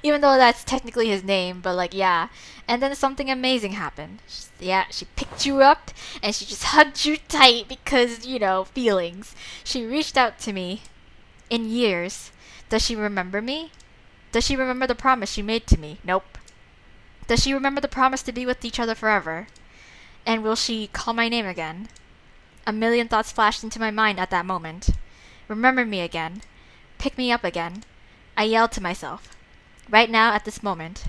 Even though that's technically his name, but like, yeah. And then something amazing happened. Yeah, she picked you up and she just hugged you tight because, you know, feelings. She reached out to me in years. Does she remember me? Does she remember the promise she made to me? Nope. Does she remember the promise to be with each other forever? And will she call my name again? A million thoughts flashed into my mind at that moment. Remember me again. Pick me up again. I yelled to myself. Right now, at this moment.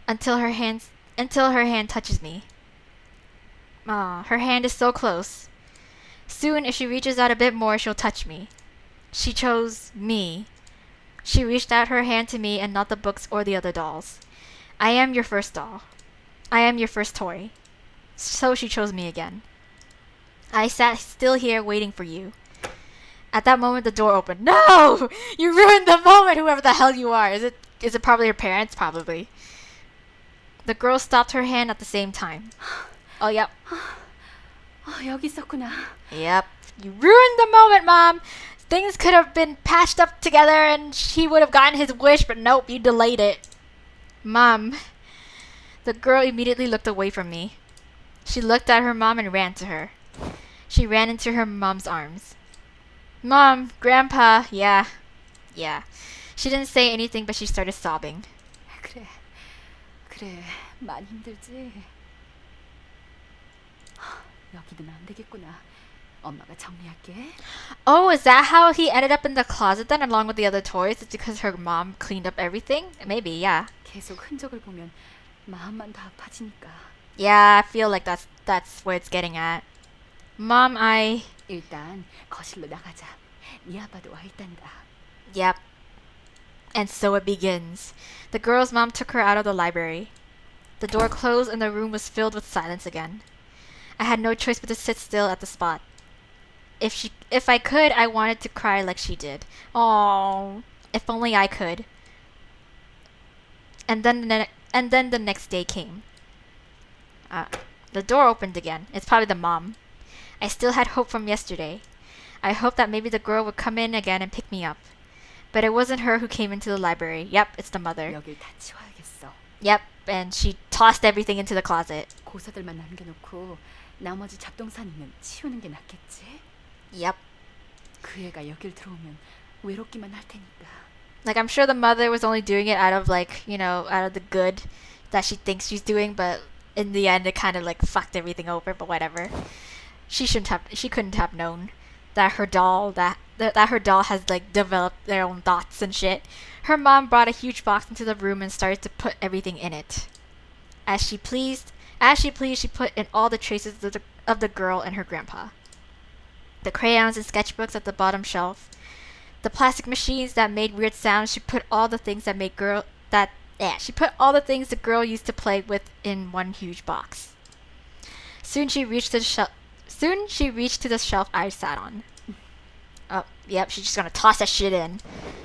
Until her hand touches me. Her hand is so close. Soon, if she reaches out a bit more, she'll touch me. She chose me. She reached out her hand to me and not the books or the other dolls. I am your first doll. I am your first toy. So she chose me again. I sat still here waiting for you. At that moment, the door opened. No! You ruined the moment, whoever the hell you are. Is it probably her parents? Probably. The girl stopped her hand at the same time. Oh, yep. 여기 있었구나. Yep. You ruined the moment, Mom. Things could have been patched up together and he would have gotten his wish, but nope, you delayed it. Mom. The girl immediately looked away from me. She looked at her mom and ran to her. She ran into her mom's arms. Mom, Grandpa, yeah. She didn't say anything, but she started sobbing. 그래, 많이 힘들지. 여기는 안 되겠구나. 엄마가 정리할게. Oh, is that how he ended up in the closet then, along with the other toys? It's because her mom cleaned up everything? Maybe, yeah. 계속 흔적을 보면 마음만 다 아파지니까. Yeah, I feel like that's where it's getting at. Mom, 일단 거실로 나가자. 네 아빠도 와 있단다. Yep. And so it begins. The girl's mom took her out of the library. The door closed and the room was filled with silence again. I had no choice but to sit still at the spot. If I could, I wanted to cry like she did. Oh, if only I could. And then the next day came. The door opened again. It's probably the mom. I still had hope from yesterday. I hoped that maybe the girl would come in again and pick me up. But it wasn't her who came into the library. Yep, it's the mother. 여길 다 치워야겠어. Yep, and she tossed everything into the closet. 고서들만 남겨놓고 나머지 잡동사니는 치우는 게 낫겠지? Yep. 그 애가 여길 들어오면 외롭기만 할 테니까. Like, I'm sure the mother was only doing it out of, like, you know, out of the good that she thinks she's doing, but in the end it kind of like fucked everything over, but whatever. She couldn't have known that her doll has like developed their own thoughts and shit. Her mom brought a huge box into the room and started to put everything in it. As she pleased, she put in all the traces of the girl and her grandpa. The crayons and sketchbooks at the bottom shelf. The plastic machines that made weird sounds. She put all the things the girl used to play with in one huge box. Soon she reached to the shelf I sat on. Oh, yep, she's just gonna toss that shit in.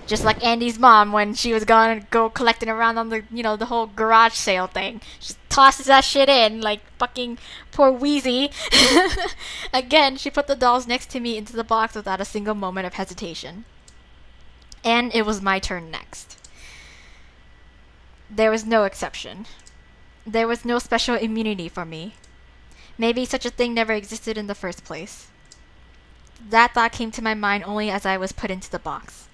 Just like Andy's mom when she was gonna go collecting around on the, you know, the whole garage sale thing. She tosses that shit in like fucking poor Wheezy. Again, she put the dolls next to me into the box without a single moment of hesitation. And it was my turn next. There was no exception. There was no special immunity for me. Maybe such a thing never existed in the first place. That thought came to my mind only as I was put into the box.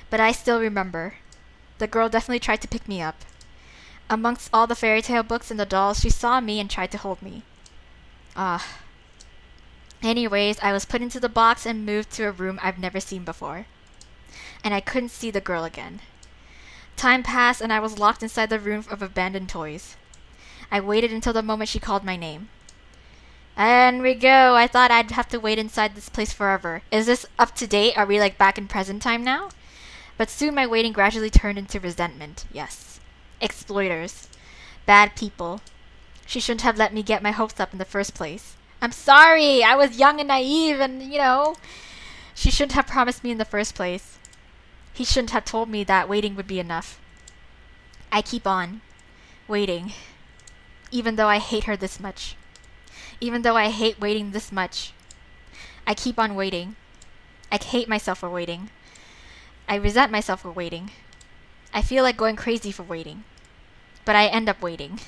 But I still remember. The girl definitely tried to pick me up. Amongst all the fairy tale books and the dolls, she saw me and tried to hold me. Anyways, I was put into the box and moved to a room I've never seen before. And I couldn't see the girl again. Time passed and I was locked inside the room of abandoned toys. I waited until the moment she called my name. And we go. I thought I'd have to wait inside this place forever. Is this up to date? Are we like back in present time now? But soon my waiting gradually turned into resentment. Yes. Exploiters. Bad people. She shouldn't have let me get my hopes up in the first place. I'm sorry. I was young and naive and, you know. She shouldn't have promised me in the first place. He shouldn't have told me that waiting would be enough. I keep on. Waiting. Even though I hate her this much. Even though I hate waiting this much. I keep on waiting. I hate myself for waiting. I resent myself for waiting. I feel like going crazy for waiting. But I end up waiting.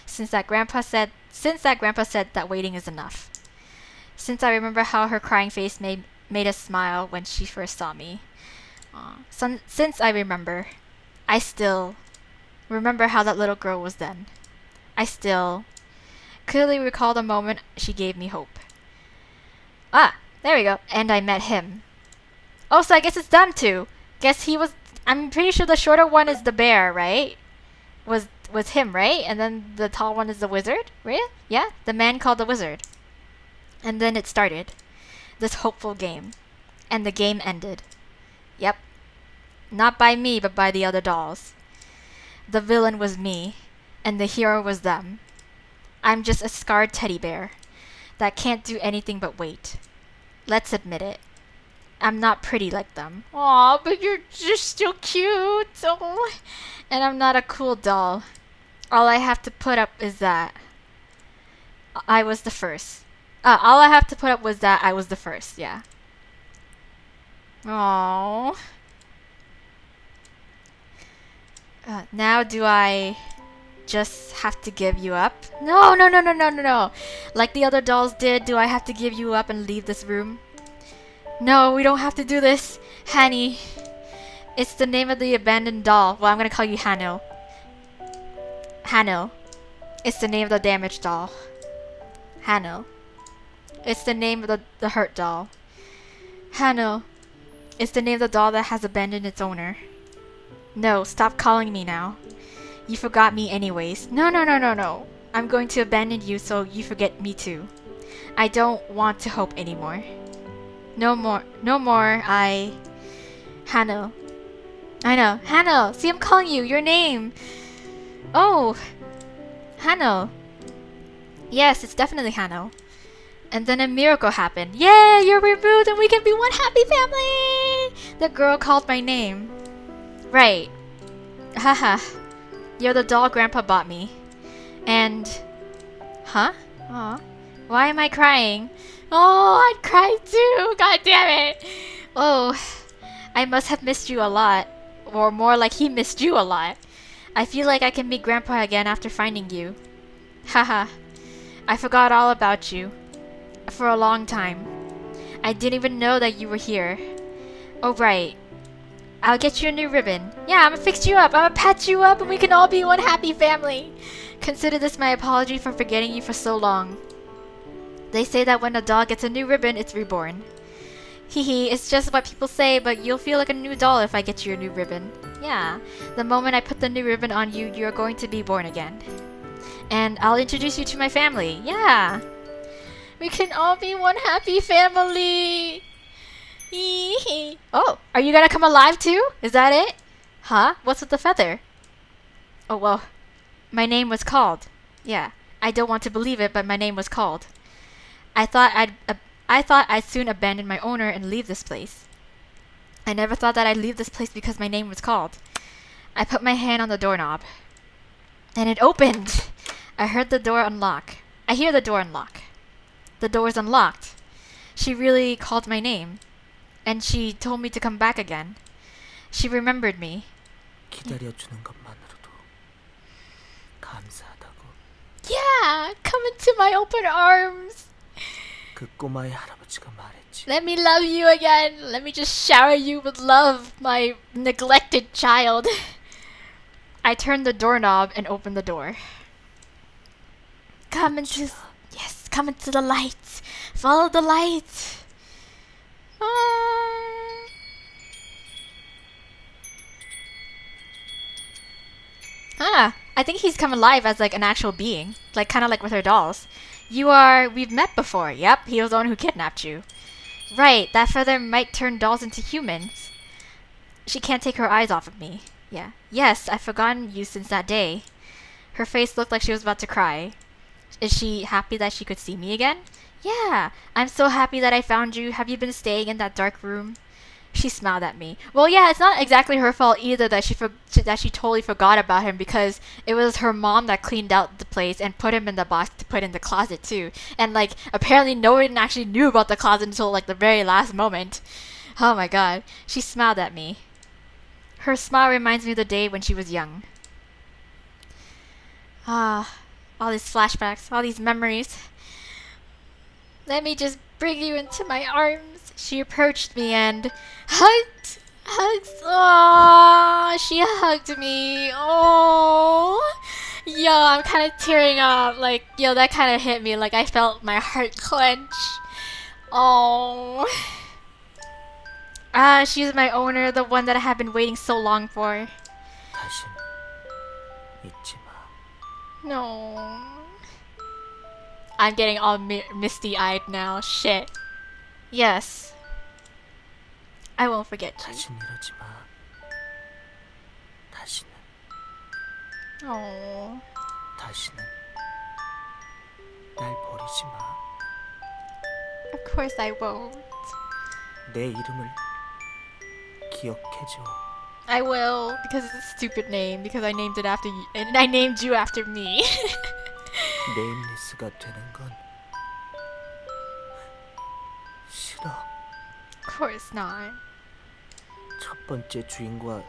Since that grandpa said that waiting is enough. Since I remember how her crying face made us smile when she first saw me. Since I remember, I still remember how that little girl was then. I still clearly recall the moment she gave me hope. Ah, there we go. And I met him. Oh, so I guess it's them two. Guess he was. I'm pretty sure the shorter one is the bear, right? Was him, right? And then the tall one is the wizard, right? Yeah, the man called the wizard. And then it started, this hopeful game, and the game ended. Yep, not by me, but by the other dolls. The villain was me, and the hero was them. I'm just a scarred teddy bear that can't do anything but wait. Let's admit it. I'm not pretty like them. Aw, but you're just still cute. Oh. And I'm not a cool doll. All I have to put up is that I was the first. All I have to put up was that I was the first, yeah. Aww. Now do I just have to give you up? No. Like the other dolls did, do I have to give you up and leave this room? No, we don't have to do this. Hanny. It's the name of the abandoned doll. Well, I'm gonna call you HaNi. HaNi. It's the name of the damaged doll. HaNi. It's the name of the hurt doll. HaNi. It's the name of the doll that has abandoned its owner. No, stop calling me now. You forgot me anyways. No. I'm going to abandon you so you forget me too. I don't want to hope anymore. No more. HaNi. I know. HaNi. See, I'm calling you. Your name. Oh. HaNi. Yes, it's definitely HaNi. And then a miracle happened. Yay, you're removed and we can be one happy family! The girl called my name. Right. Haha. You're the doll Grandpa bought me. And... Huh? Aw. Why am I crying? Oh, I'd cry too! God damn it! Oh. I must have missed you a lot. Or more like he missed you a lot. I feel like I can meet Grandpa again after finding you. Haha. I forgot all about you. For a long time. I didn't even know that you were here. Oh right. I'll get you a new ribbon. Yeah, I'm gonna fix you up. I'm gonna patch you up and we can all be one happy family. Consider this my apology for forgetting you for so long. They say that when a doll gets a new ribbon, it's reborn. Hehe, it's just what people say, but you'll feel like a new doll if I get you a new ribbon. Yeah, the moment I put the new ribbon on you, you're going to be born again. And I'll introduce you to my family. Yeah. We can all be one happy family. Hehe. Oh, are you gonna come alive too? Is that it? Huh? What's with the feather? Oh, well, my name was called. Yeah, I don't want to believe it, but my name was called. I thought I'd soon abandon my owner and leave this place. I never thought that I'd leave this place because my name was called. I put my hand on the doorknob. And it opened! I heard the door unlock. I hear the door unlock. The door's unlocked. She really called my name. And she told me to come back again. She remembered me. 기다려주는 것만으로도 감사하다고. Yeah! Come into my open arms! 그 꼬마의 할아버지가 말했지. Let me love you again. Let me just shower you with love, my neglected child. I turned the doorknob and opened the door. Come into the light. Follow the light. I think he's come alive as like an actual being, like kind of like with her dolls. We've met before. Yep, he was the one who kidnapped you. Right, that feather might turn dolls into humans. She can't take her eyes off of me. Yeah. Yes, I've forgotten you since that day. Her face looked like she was about to cry. Is she happy that she could see me again? Yeah, I'm so happy that I found you. Have you been staying in that dark room? She smiled at me. Well, yeah, it's not exactly her fault either that she totally forgot about him, because it was her mom that cleaned out the place and put him in the box to put in the closet too. And like apparently no one actually knew about the closet until like the very last moment. Oh my god. She smiled at me. Her smile reminds me of the day when she was young. Ah, all these flashbacks, all these memories. Let me just bring you into my arms. She approached me and hugged. Oh, she hugged me. Oh, yo, I'm kind of tearing up. Like, yo, that kind of hit me. Like, I felt my heart clench. Oh. Ah, she's my owner, the one that I have been waiting so long for. 다신 잊지 마. No. I'm getting all misty-eyed now. Shit. Yes. I won't forget you. 다신 이러지 마. 다시는 Oh. 다시는 날 버리지 마. Of course I won't. 내 이름을 기억해줘. I will, because it's a stupid name, because I named it after you, and I named you after me. 네임리스가 되는 건 싫어. Of course not. 첫 번째 주인과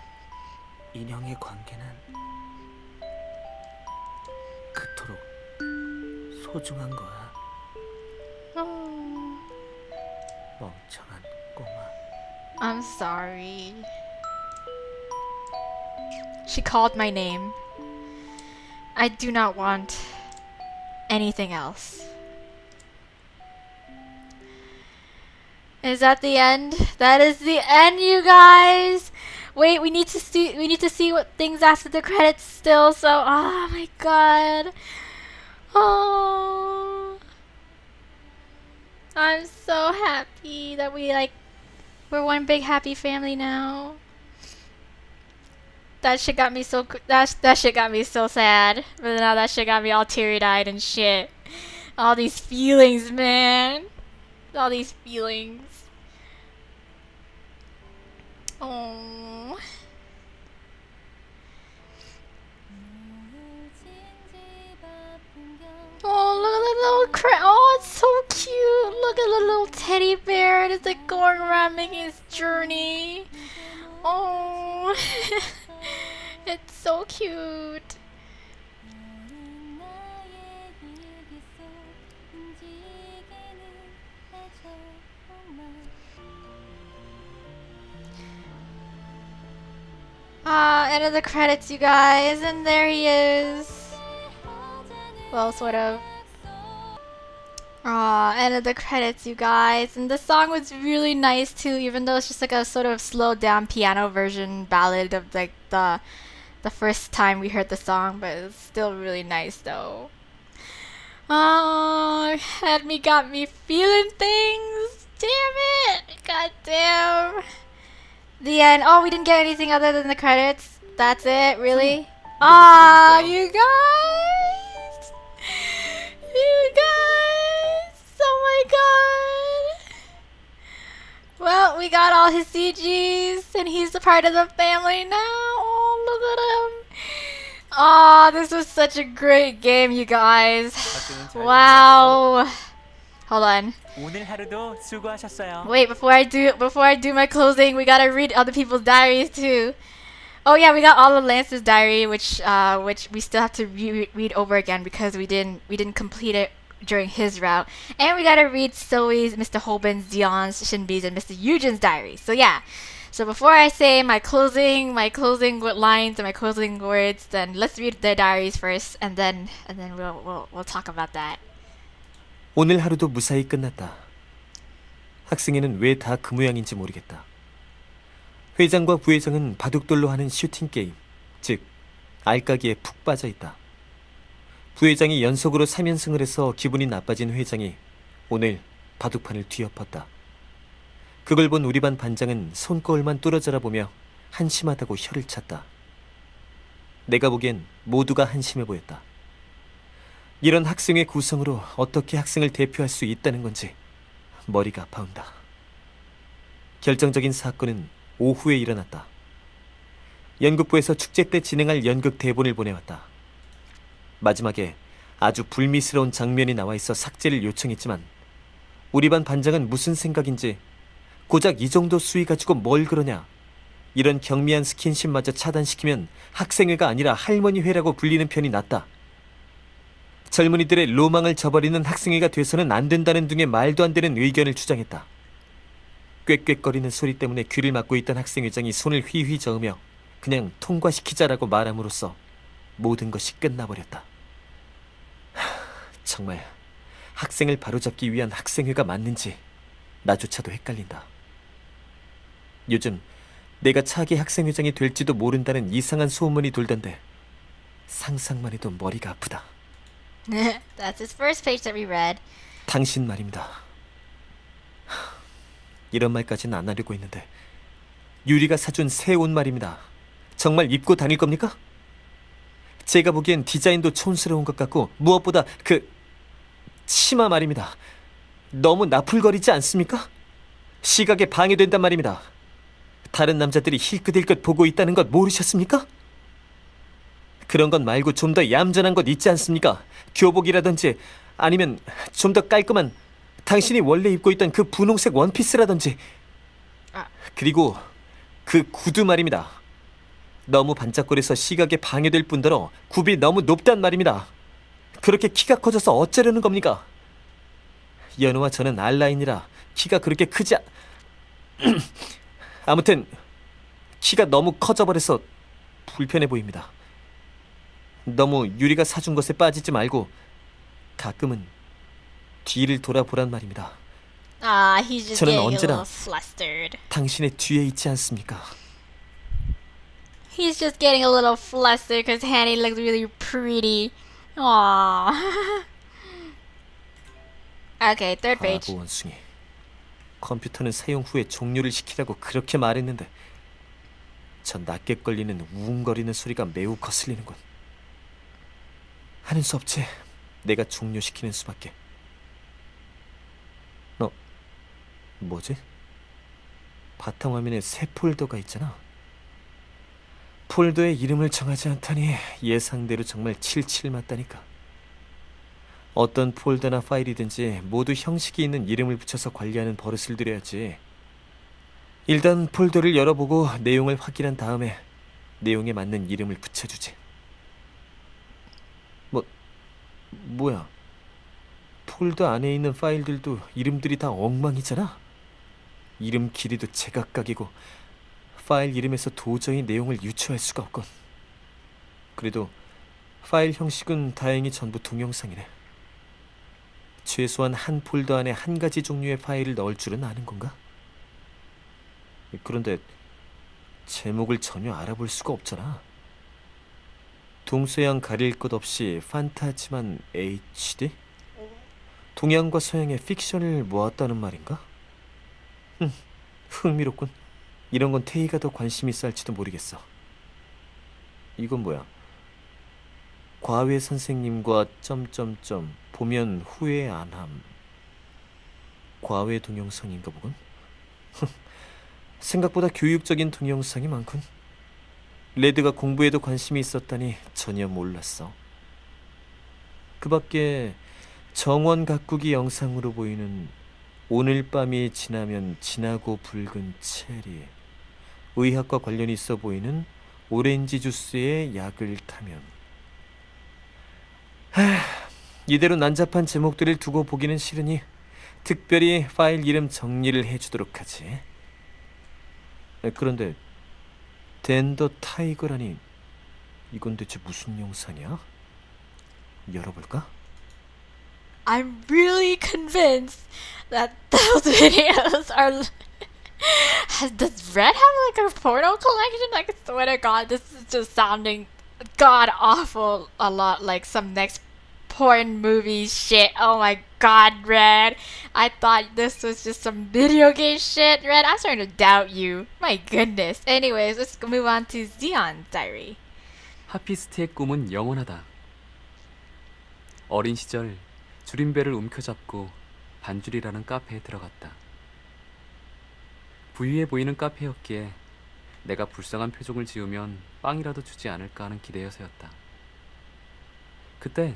인형의 관계는 그토록 소중한 거야. Oh. 멍청한 꼬마. I'm sorry. She called my name. I do not want anything else. Is that the end? That is the end, you guys. Wait, we need to see what things after the credits still. So, oh my god. Oh. I'm so happy that we're one big happy family now. That shit got me so that shit got me so sad. But now that shit got me all teary-eyed and shit. All these feelings, man. All these feelings. Oh. Oh, look at the little oh, it's so cute. Look at the little teddy bear. It's like going around making his journey. Oh. It's so cute. End of the credits, you guys, and there he is. Well, sort of. End of the credits, you guys, and the song was really nice too, even though it's just like a sort of slowed down piano version ballad of like the first time we heard the song, but it's still really nice though. Oh, got me feeling things. Damn it! God damn. The end. Oh, we didn't get anything other than the credits. That's it, really? Ah, you guys! You guys! Oh my god! Well, we got all his CGs, and he's a part of the family now. Oh, look at him. Ah, this was such a great game, you guys. Wow. Hold on. 오늘 하루도 수고하셨어요. Wait, before I do my closing, we gotta read other people's diaries too. Oh yeah, we got all of Lance's diary, which we still have to read over again because we didn't complete it during his route, and we gotta read Zoe's, Mr. Holben's, Dion's, Shinbi's, and Mr. Eugen's diary. So yeah. So before I say my closing lines and my closing words, then let's read their diaries first, and then we'll talk about that. 오늘 하루도 무사히 끝났다. 학생회는 왜 다 그 모양인지 모르겠다. 회장과 부회장은 바둑돌로 하는 슈팅 게임, 즉 알까기에 푹 빠져 있다. 부회장이 연속으로 3연승을 해서 기분이 나빠진 회장이 오늘 바둑판을 뒤엎었다. 그걸 본 우리 반 반장은 손거울만 뚫어져라 보며 한심하다고 혀를 찼다. 내가 보기엔 모두가 한심해 보였다. 이런 학생회 구성으로 어떻게 학생을 대표할 수 있다는 건지 머리가 아파온다. 결정적인 사건은 오후에 일어났다. 연극부에서 축제 때 진행할 연극 대본을 보내왔다. 마지막에 아주 불미스러운 장면이 나와 있어 삭제를 요청했지만 우리 반 반장은 무슨 생각인지 고작 이 정도 수위 가지고 뭘 그러냐, 이런 경미한 스킨십마저 차단시키면 학생회가 아니라 할머니회라고 불리는 편이 낫다. 젊은이들의 로망을 저버리는 학생회가 돼서는 안 된다는 등의 말도 안 되는 의견을 주장했다. 꽥꽥거리는 소리 때문에 귀를 막고 있던 학생회장이 손을 휘휘 저으며 그냥 통과시키자라고 말함으로써 모든 것이 끝나버렸다. 정말 학생을 바로잡기 위한 학생회가 맞는지 나조차도 헷갈린다. 요즘 내가 차기 학생회장이 될지도 모른다는 이상한 소문이 돌던데 상상만 해도 머리가 아프다. That's his first page that we read. 당신 말입니다. 이런 말까지는 안 하려고 했는데 유리가 사준 새 옷 말입니다. 정말 입고 다닐 겁니까? 제가 보기엔 디자인도 촌스러운 것 같고 무엇보다 그 치마 말입니다. 너무 나풀거리지 않습니까? 시각에 방해된단 말입니다. 다른 남자들이 힐끗힐끗 보고 있다는 것 모르셨습니까? 그런 것 말고 좀 더 얌전한 것 있지 않습니까? 교복이라든지 아니면 좀 더 깔끔한 당신이 원래 입고 있던 그 분홍색 원피스라든지. 그리고 그 구두 말입니다. 너무 반짝거려서 시각에 방해될 뿐더러 굽이 너무 높단 말입니다. 그렇게 키가 커져서 어쩌려는 겁니까? 연우와 저는 알라인이라 키가 그렇게 크지 아무튼 키가 너무 커져버려서 불편해 보입니다. 너무 유리가 사준 것에 빠지지 말고 가끔은 뒤를 돌아보란 말입니다. He's just 저는 getting a 언제나 little flustered. 당신의 뒤에 있지 않습니까? He's just getting a little flustered because Hanny looks really pretty. Aww. Okay, third page. 바보 원숭이. 컴퓨터는 사용 후에 종료를 시키라고 그렇게 말했는데 저 낮게 걸리는 우웅거리는 소리가 매우 거슬리는군. 하는 수 없지. 내가 종료시키는 수밖에. 뭐지? 바탕화면에 새 폴더가 있잖아. 폴더에 이름을 정하지 않다니 예상대로 정말 칠칠 맞다니까. 어떤 폴더나 파일이든지 모두 형식이 있는 이름을 붙여서 관리하는 버릇을 들여야지. 일단 폴더를 열어보고 내용을 확인한 다음에 내용에 맞는 이름을 붙여주지. 뭐야? 폴더 안에 있는 파일들도 이름들이 다 엉망이잖아. 이름 길이도 제각각이고 파일 이름에서 도저히 내용을 유추할 수가 없건. 그래도 파일 형식은 다행히 전부 동영상이네. 최소한 한 폴더 안에 한 가지 종류의 파일을 넣을 줄은 아는 건가? 그런데 제목을 전혀 알아볼 수가 없잖아. 동서양 가릴 것 없이 판타지만 HD? 동양과 서양의 픽션을 모았다는 말인가? 흥미롭군. 이런 건 태희가 더 관심 있어 할지도 모르겠어. 이건 뭐야? 과외 선생님과 점점점 보면 후회 안함. 과외 동영상인가 보군. 생각보다 교육적인 동영상이 많군. 레드가 공부에도 관심이 있었다니 전혀 몰랐어. 그 밖에 정원 가꾸기 영상으로 보이는 오늘 밤이 지나면 진하고 붉은 체리, 의학과 관련이 있어 보이는 오렌지 주스에 약을 타면. 이대로 난잡한 제목들을 두고 보기는 싫으니 특별히 파일 이름 정리를 해주도록 하지. 그런데 댄더 타이거라니, 이건 대체 무슨 영상이야? 열어볼까? I'm really convinced that those videos are. Does Red have like a porno collection? Like, I swear to God, this is just sounding god awful a lot like some next porn movie shit. Oh my God, Red. I thought this was just some video game shit. Red, I'm starting to doubt you. My goodness. Anyways, let's move on to Xion's diary. 하피스트의 꿈은 영원하다. 어린 시절 줄임배를 움켜잡고 반줄이라는 카페에 들어갔다. 부유해 보이는 카페였기에 내가 불쌍한 표정을 지으면 빵이라도 주지 않을까 하는 기대여서였다. 그때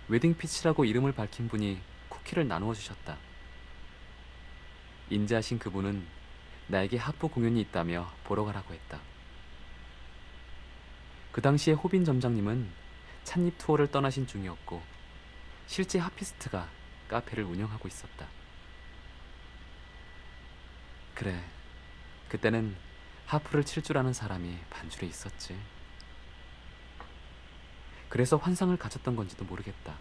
웨딩 피치라고 이름을 밝힌 분이 쿠키를 나누어 주셨다. 인자하신 그분은 나에게 하프 공연이 있다며 보러 가라고 했다. 그 당시에 호빈 점장님은 찻잎 투어를 떠나신 중이었고 실제 하피스트가 카페를 운영하고 있었다. 그래, 그때는 하프를 칠 줄 아는 사람이 반줄에 있었지. 그래서 환상을 가졌던 건지도 모르겠다.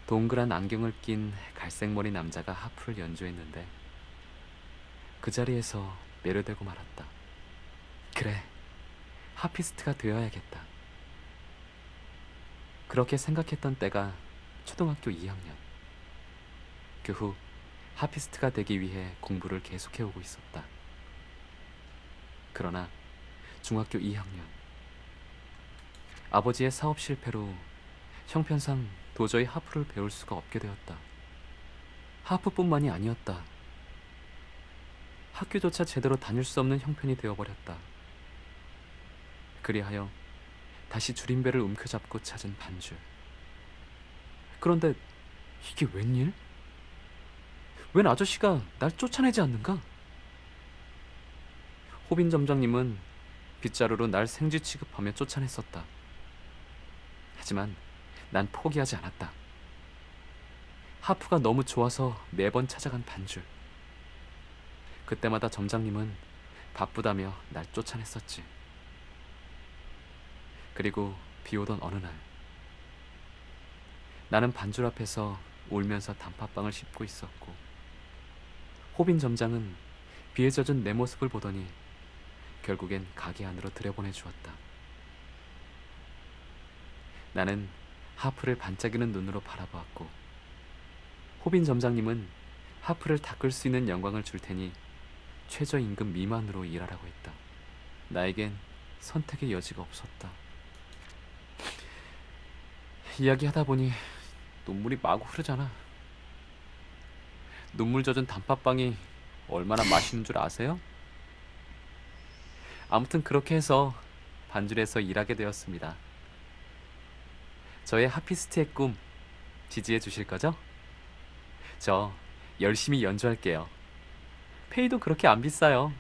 동그란 안경을 낀 갈색머리 남자가 하프를 연주했는데 그 자리에서 매료되고 말았다. 그래, 하피스트가 되어야겠다. 그렇게 생각했던 때가 초등학교 2학년. 그 후 하피스트가 되기 위해 공부를 계속해오고 있었다. 그러나 중학교 2학년, 아버지의 사업 실패로 형편상 도저히 하프를 배울 수가 없게 되었다. 하프뿐만이 아니었다. 학교조차 제대로 다닐 수 없는 형편이 되어버렸다. 그리하여 다시 줄임배를 움켜잡고 찾은 반줄. 그런데 이게 웬일? 웬 아저씨가 날 쫓아내지 않는가? 호빈 점장님은 빗자루로 날 생쥐 취급하며 쫓아냈었다. 하지만 난 포기하지 않았다. 하프가 너무 좋아서 매번 찾아간 반줄. 그때마다 점장님은 바쁘다며 날 쫓아냈었지. 그리고 비오던 어느 날, 나는 반줄 앞에서 울면서 단팥빵을 씹고 있었고 호빈 점장은 비에 젖은 내 모습을 보더니 결국엔 가게 안으로 들여보내 주었다. 나는 하프를 반짝이는 눈으로 바라보았고 호빈 점장님은 하프를 닦을 수 있는 영광을 줄 테니 최저임금 미만으로 일하라고 했다. 나에겐 선택의 여지가 없었다. 이야기하다 보니 눈물이 마구 흐르잖아. 눈물 젖은 단팥빵이 얼마나 맛있는 줄 아세요? 아무튼 그렇게 해서 반줄에서 일하게 되었습니다. 저의 하피스트의 꿈 지지해 주실 거죠? 저 열심히 연주할게요. 페이도 그렇게 안 비싸요.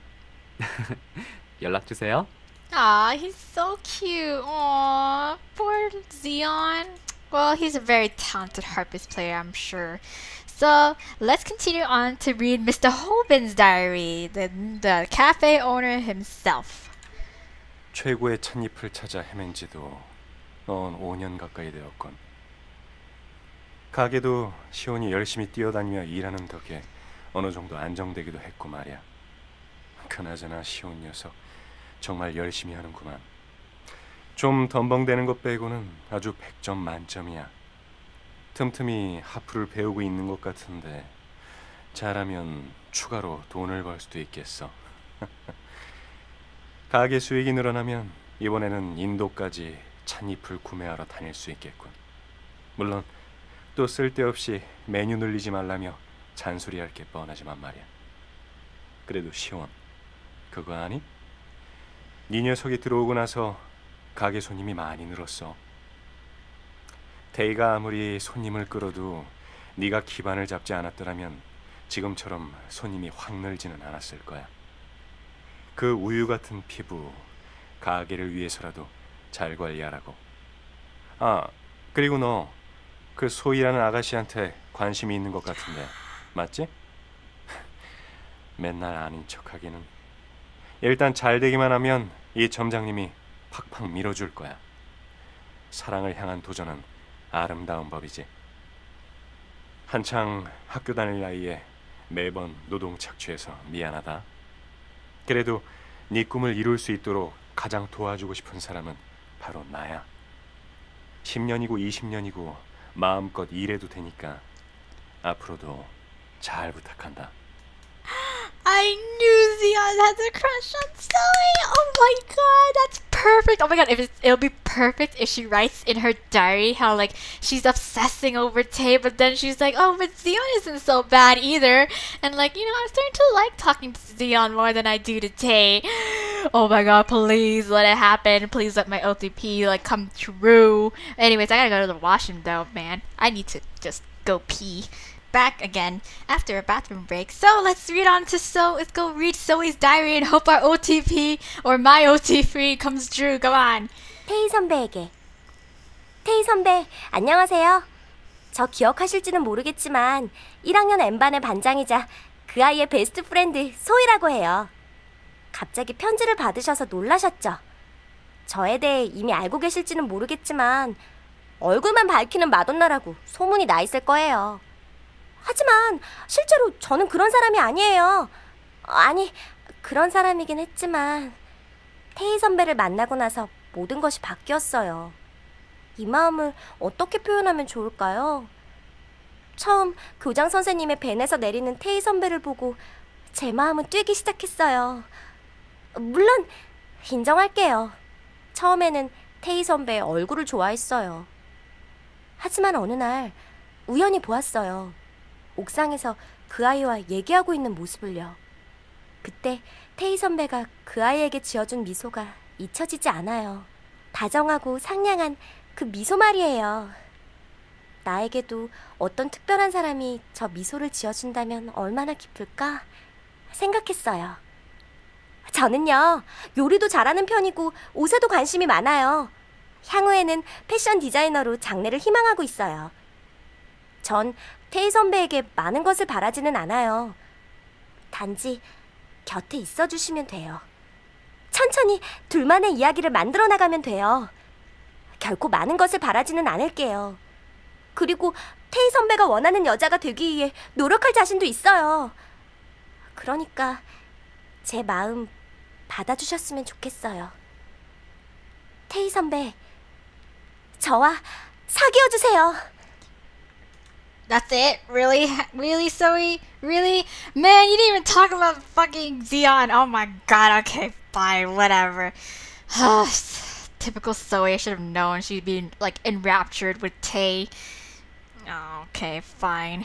연락 주세요. Aw, he's so cute. Aw, poor Xeon. Well, he's a very talented harpist player, I'm sure. So let's continue on to read Mr. Hoban's diary, the cafe owner himself. 최고의 찻잎을 찾아 헤맨 지도 넌 5년 가까이 되었건. 가게도 시온이 열심히 뛰어다니며 일하는 덕에 어느 정도 안정되기도 했고 말이야. 그나저나 시온 녀석 정말 열심히 하는구만. 좀 덤벙대는 것 빼고는 아주 100점 만점이야. 틈틈이 하프를 배우고 있는 것 같은데 잘하면 추가로 돈을 벌 수도 있겠어. 가게 수익이 늘어나면 이번에는 인도까지 찻잎을 구매하러 다닐 수 있겠군. 물론 또 쓸데없이 메뉴 늘리지 말라며 잔소리할 게 뻔하지만 말이야. 그래도 시원, 그거 아니? 네 녀석이 들어오고 나서 가게 손님이 많이 늘었어. 데이가 아무리 손님을 끌어도 네가 기반을 잡지 않았더라면 지금처럼 손님이 확 늘지는 않았을 거야. 그 우유 같은 피부, 가게를 위해서라도 잘 관리하라고. 아, 그리고 너 그 소희라는 아가씨한테 관심이 있는 것 같은데 맞지? 맨날 아닌 척하기는. 일단 잘 되기만 하면 이 점장님이 팍팍 밀어줄 거야. 사랑을 향한 도전은 아름다운 법이지. 한창 학교 다닐 나이에 매번 노동 착취해서 미안하다. 그래도 네 꿈을 이룰 수 있도록 가장 도와주고 싶은 사람은 바로 나야. 10년이고 20년이고 마음껏 일해도 되니까 앞으로도 잘 부탁한다. I knew Zion has a crush on Zoe. Oh my god, that's perfect. Oh my god, it'll be perfect if she writes in her diary how like she's obsessing over Tay, but then she's like, oh, but Zion isn't so bad either, and like, you know, I'm starting to like talking to Zion more than I do to Tay. Oh my god, please let it happen. Please let my OTP like come true. Anyways, I gotta go to the washroom though, man. I need to just go pee. Back again after a bathroom break. So let's go read Zoe's diary and hope our OTP or my OTP comes true. Come on. 테이 선배에게. 테이 선배, 안녕하세요. 저 기억하실지는 모르겠지만 1학년 N반의 반장이자 그 아이의 베스트 프렌드 소희라고 해요. 갑자기 편지를 받으셔서 놀라셨죠? 저에 대해 이미 알고 계실지는 모르겠지만 얼굴만 밝히는 마돈나라고 소문이 나 있을 거예요. 하지만 실제로 저는 그런 사람이 아니에요. 아니, 그런 사람이긴 했지만 테이 선배를 만나고 나서 모든 것이 바뀌었어요. 이 마음을 어떻게 표현하면 좋을까요? 처음 교장 선생님의 벤에서 내리는 테이 선배를 보고 제 마음은 뛰기 시작했어요. 물론 인정할게요. 처음에는 테이 선배의 얼굴을 좋아했어요. 하지만 어느 날 우연히 보았어요. 옥상에서 그 아이와 얘기하고 있는 모습을요. 그때 테이 선배가 그 아이에게 지어준 미소가 잊혀지지 않아요. 다정하고 상냥한 그 미소 말이에요. 나에게도 어떤 특별한 사람이 저 미소를 지어준다면 얼마나 기쁠까 생각했어요. 저는요, 요리도 잘하는 편이고 옷에도 관심이 많아요. 향후에는 패션 디자이너로 장래를 희망하고 있어요. 전 테이 선배에게 많은 것을 바라지는 않아요. 단지 곁에 있어주시면 돼요. 천천히 둘만의 이야기를 만들어 나가면 돼요. 결코 많은 것을 바라지는 않을게요. 그리고 테이 선배가 원하는 여자가 되기 위해 노력할 자신도 있어요. 그러니까 제 마음 받아주셨으면 좋겠어요. 테이 선배, 저와 사귀어주세요. That's it? Really? Really, Zoe? Really? Man, you didn't even talk about fucking Zion. Oh my god, okay, fine, whatever. Typical Zoe, I should have known she'd be like enraptured with Tay. Oh, okay, fine.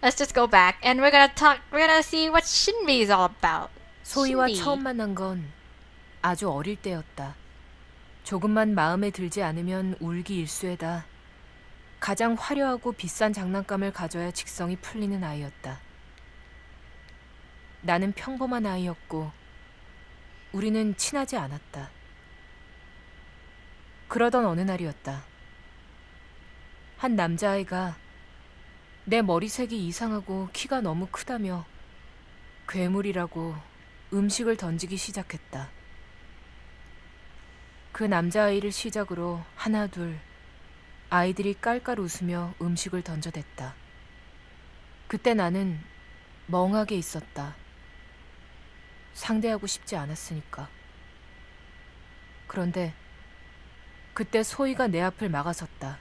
Let's just go back and we're gonna see what Shinbi is all about. 소희와 신비. 처음 만난 건 아주 어릴 때였다. 조금만 마음에 들지 않으면 울기 일쑤에다 가장 화려하고 비싼 장난감을 가져야 직성이 풀리는 아이였다. 나는 평범한 아이였고 우리는 친하지 않았다. 그러던 어느 날이었다. 한 남자아이가 내 머리색이 이상하고 키가 너무 크다며 괴물이라고 음식을 던지기 시작했다. 그 남자아이를 시작으로 하나 둘 아이들이 깔깔 웃으며 음식을 던져댔다. 그때 나는 멍하게 있었다. 상대하고 싶지 않았으니까. 그런데 그때 소희가 내 앞을 막아섰다.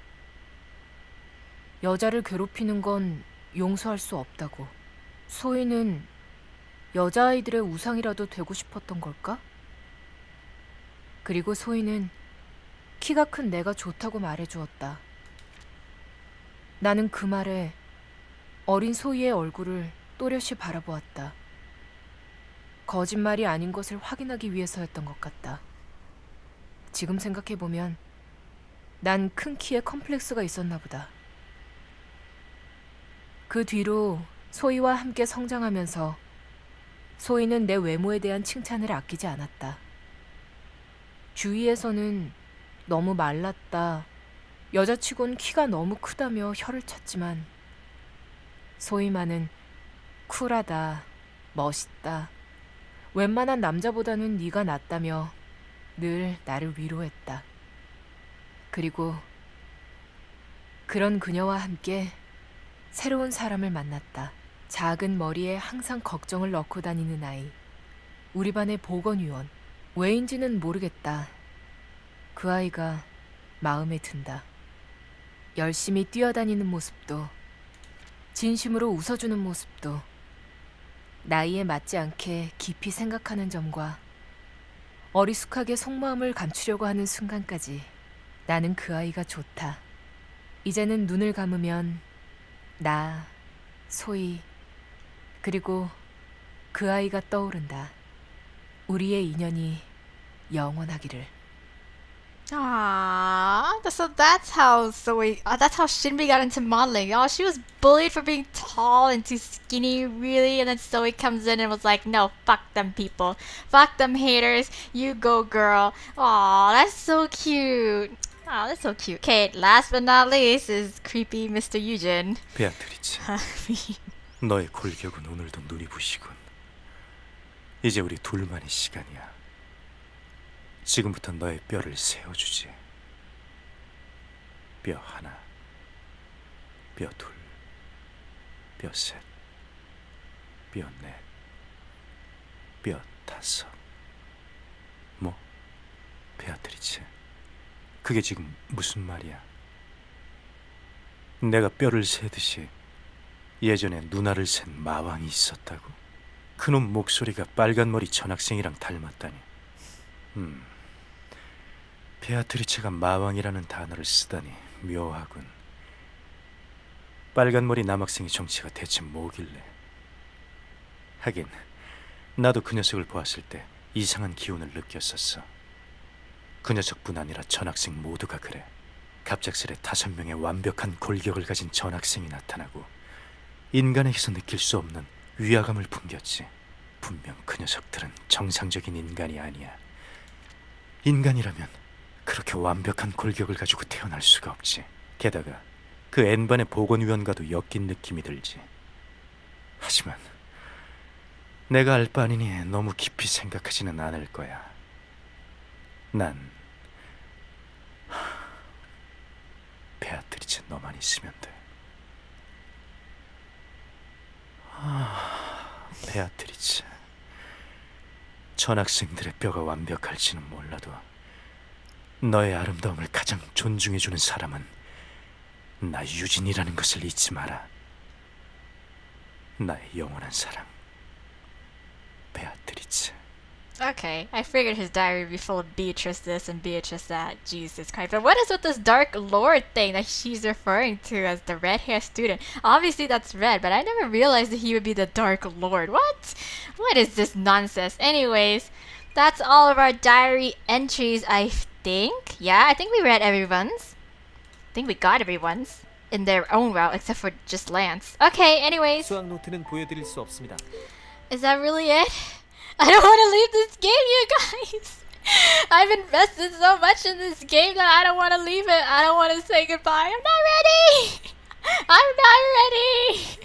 여자를 괴롭히는 건 용서할 수 없다고. 소희는 여자아이들의 우상이라도 되고 싶었던 걸까? 그리고 소희는 키가 큰 내가 좋다고 말해주었다. 나는 그 말에 어린 소희의 얼굴을 또렷이 바라보았다. 거짓말이 아닌 것을 확인하기 위해서였던 것 같다. 지금 생각해보면 난 큰 키에 컴플렉스가 있었나 보다. 그 뒤로 소희와 함께 성장하면서 소희는 내 외모에 대한 칭찬을 아끼지 않았다. 주위에서는 너무 말랐다, 여자치곤 키가 너무 크다며 혀를 찼지만 소희만은 쿨하다, 멋있다, 웬만한 남자보다는 네가 낫다며 늘 나를 위로했다. 그리고 그런 그녀와 함께 새로운 사람을 만났다. 작은 머리에 항상 걱정을 넣고 다니는 아이, 우리 반의 보건위원. 왜인지는 모르겠다. 그 아이가 마음에 든다. 열심히 뛰어다니는 모습도, 진심으로 웃어주는 모습도, 나이에 맞지 않게 깊이 생각하는 점과 어리숙하게 속마음을 감추려고 하는 순간까지 나는 그 아이가 좋다. 이제는 눈을 감으면 나, 소희, 그리고 그 아이가 떠오른다. 우리의 인연이 영원하기를. Aww, so that's how that's how Shinbi got into modeling. Oh, she was bullied for being tall and too skinny, really, and then Zoe comes in and was like, "No, fuck them people, fuck them haters. You go, girl." Aw, that's so cute. Oh, that's so cute. Okay, last but not least is creepy Mr. Eugen. 베아트리츠, 너의 골격은 오늘도 눈이 부시군. 이제 우리 둘만의 시간이야. 지금부터 너의 뼈를 세워주지. 뼈 하나, 뼈 둘, 뼈 셋, 뼈 넷, 뼈 다섯. 뭐? 베아트리츠, 그게 지금 무슨 말이야? 내가 뼈를 세듯이 예전에 누나를 센 마왕이 있었다고? 그놈 목소리가 빨간 머리 전학생이랑 닮았다니. 베아트리체가 마왕이라는 단어를 쓰다니 묘하군. 빨간 머리 남학생의 정체가 대체 뭐길래? 하긴 나도 그 녀석을 보았을 때 이상한 기운을 느꼈었어. 그 녀석뿐 아니라 전학생 모두가 그래. 갑작스레 5명의 완벽한 골격을 가진 전학생이 나타나고 인간에게서 느낄 수 없는 위화감을 풍겼지. 분명 그 녀석들은 정상적인 인간이 아니야. 인간이라면 그렇게 완벽한 골격을 가지고 태어날 수가 없지. 게다가 그 N반의 보건위원과도 엮인 느낌이 들지. 하지만 내가 알 바 아니니 너무 깊이 생각하지는 않을 거야. 난 베아트리체 너만 있으면 돼. 베아트리체, 전학생들의 뼈가 완벽할지는 몰라도 너의 아름다움을 가장 존중해주는 사람은 나 유진이라는 것을 잊지 마라. 나의 영원한 사랑, 베아트리체. Okay, I figured his diary would be full of Beatrice this and Beatrice that. Jesus Christ. But what is with this Dark Lord thing that she's referring to as the red hair student? Obviously that's red, but I never realized that he would be the Dark Lord. What? What is this nonsense? Anyways, that's all of our diary entries, I think. Yeah, I think we read everyone's. I think we got everyone's in their own route, except for just Lance. Okay, anyways. 수학 노트는 보여드릴 수 없습니다. Is that really it? I don't want to leave this game, you guys. I've invested so much in this game that I don't want to leave it. I don't want to say goodbye. I'm not ready. I'm not ready.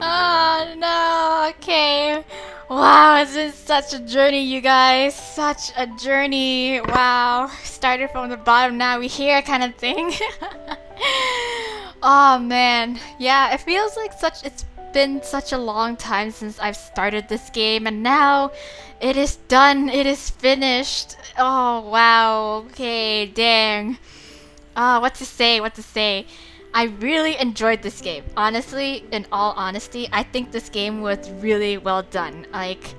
Oh no. Okay. Wow, it's been such a journey, you guys. Such a journey. Wow. Started from the bottom, now we here kind of thing. Oh man. Yeah, it feels like it's been such a long time since I've started this game, and now it is done. It is finished. Oh wow. Okay, dang. What to say? I really enjoyed this game. Honestly, in all honesty, I think this game was really well done. Like,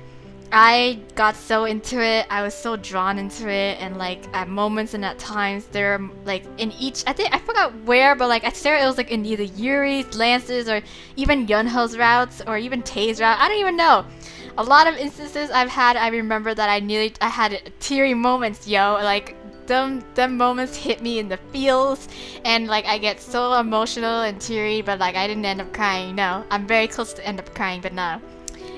I got so into it. I was so drawn into it, and like at moments and at times there are like in each, I think I forgot where, but like I swear it was like in either Yuri's, Lance's, or even Yunho's routes, or even Tay's route. I don't even know. A lot of instances I remember that I had teary moments, yo. Like them moments hit me in the feels, and like I get so emotional and teary, but like I didn't end up crying. No, I'm very close to end up crying, but no.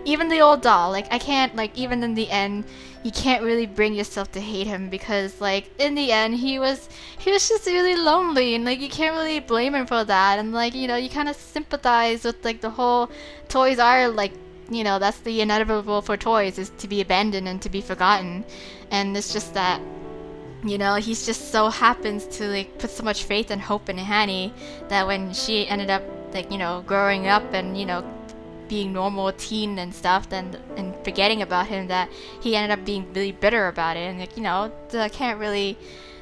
Even the old doll, like I can't, like even in the end, you can't really bring yourself to hate him, because like in the end he was just really lonely, and like you can't really blame him for that, and like, you know, you kind of sympathize with like the whole toys are like, you know, that's the inevitable for toys, is to be abandoned and to be forgotten. And it's just that, you know, he's just so happens to like put so much faith and hope in HaNi that when she ended up like, you know, growing up and, you know, being normal teen and stuff, and forgetting about him, that he ended up being really bitter about it. And like, you know, I can't really,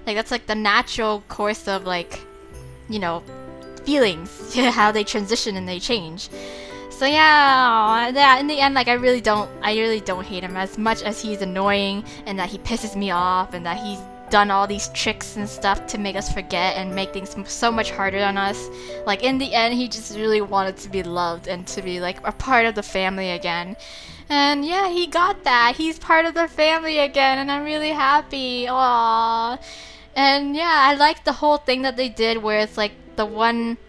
like, that's like the natural course of like, you know, feelings, how they transition and they change. So yeah, in the end, like I really don't hate him as much as he's annoying and that he pisses me off and that he's done all these tricks and stuff to make us forget and make things so much harder on us. Like in the end, he just really wanted to be loved and to be like a part of the family again. And yeah, he got that. He's part of the family again, and I'm really happy. Aww. And yeah, I like the whole thing that they did where it's like the one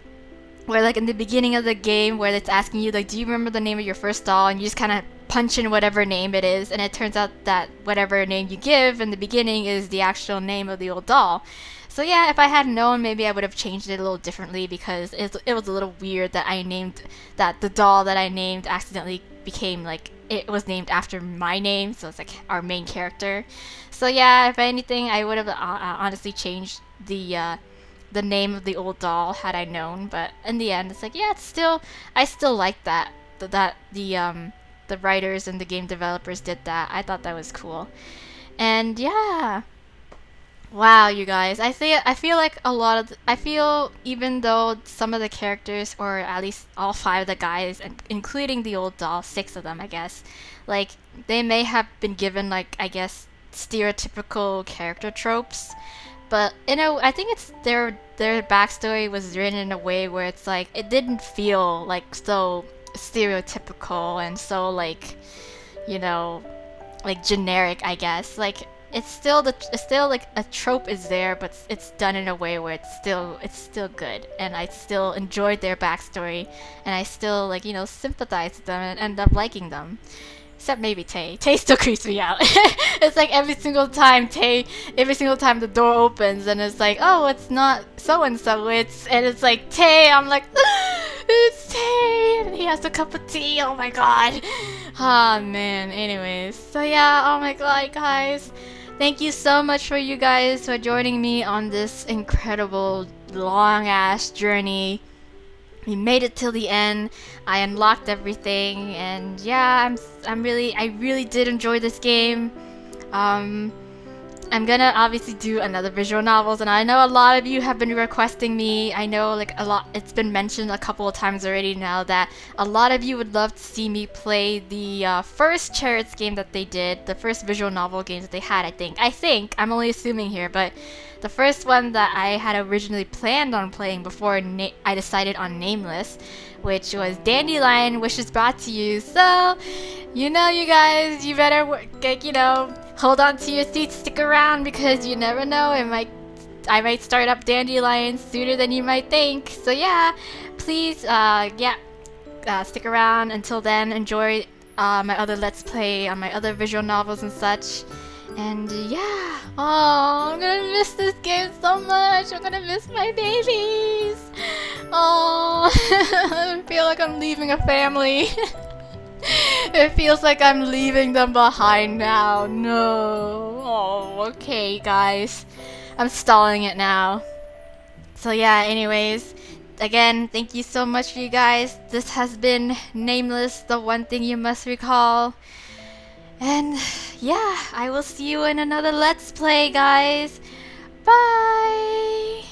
where like in the beginning of the game where it's asking you like, do you remember the name of your first doll, and you just kind of punch in whatever name it is, and it turns out that whatever name you give in the beginning is the actual name of the old doll. So yeah, if I had known, maybe I would have changed it a little differently, because it was a little weird that the doll that I named accidentally became like, it was named after my name, so it's like our main character. So yeah, if anything, I would have honestly changed the name of the old doll had I known. But in the end, it's like, yeah, I still like that the writers and the game developers did that. I thought that was cool. And yeah, wow, you guys, I feel like even though some of the characters, or at least all 5 of the guys, and including the old doll, 6 of them, I guess, like they may have been given like, I guess, stereotypical character tropes, but I think it's their backstory was written in a way where it's like it didn't feel like so stereotypical and so like, like generic, I guess. Like it's still like a trope is there, but it's done in a way where it's still good, and I still enjoyed their backstory, and I still like sympathize with them and end up liking them. Except maybe Tay. Tay still creeps me out. It's like every single time the door opens and it's like, oh, it's not so and so, it's like Tay. I'm like, it's Tay, and he has a cup of tea. Oh my god. Oh man. Anyways, so yeah. Oh my god, guys. Thank you so much for you guys for joining me on this incredible long ass journey. We made it till the end. I unlocked everything, and yeah, I really did enjoy this game. I'm gonna obviously do another visual novels, and I know a lot of you have been requesting me. I know like it's been mentioned a couple of times already now that a lot of you would love to see me play the first Chariots game that they did, the first visual novel game that they had, I think, I'm only assuming here, but the first one that I had originally planned on playing before I decided on Nameless, which was Dandelion, which is brought to you. So, you guys, you better hold on to your seats, stick around, because you never know, I might start up Dandelion sooner than you might think. So yeah, please, stick around until then. Enjoy my other Let's Play on my other visual novels and such. And yeah, I'm gonna miss this game so much. I'm gonna miss my babies. I feel like I'm leaving a family. It feels like I'm leaving them behind now. No. Okay, guys. I'm stalling it now. So yeah, anyways, again, thank you so much, you guys. This has been Nameless, the one thing you must recall. And yeah, I will see you in another Let's Play, guys. Bye!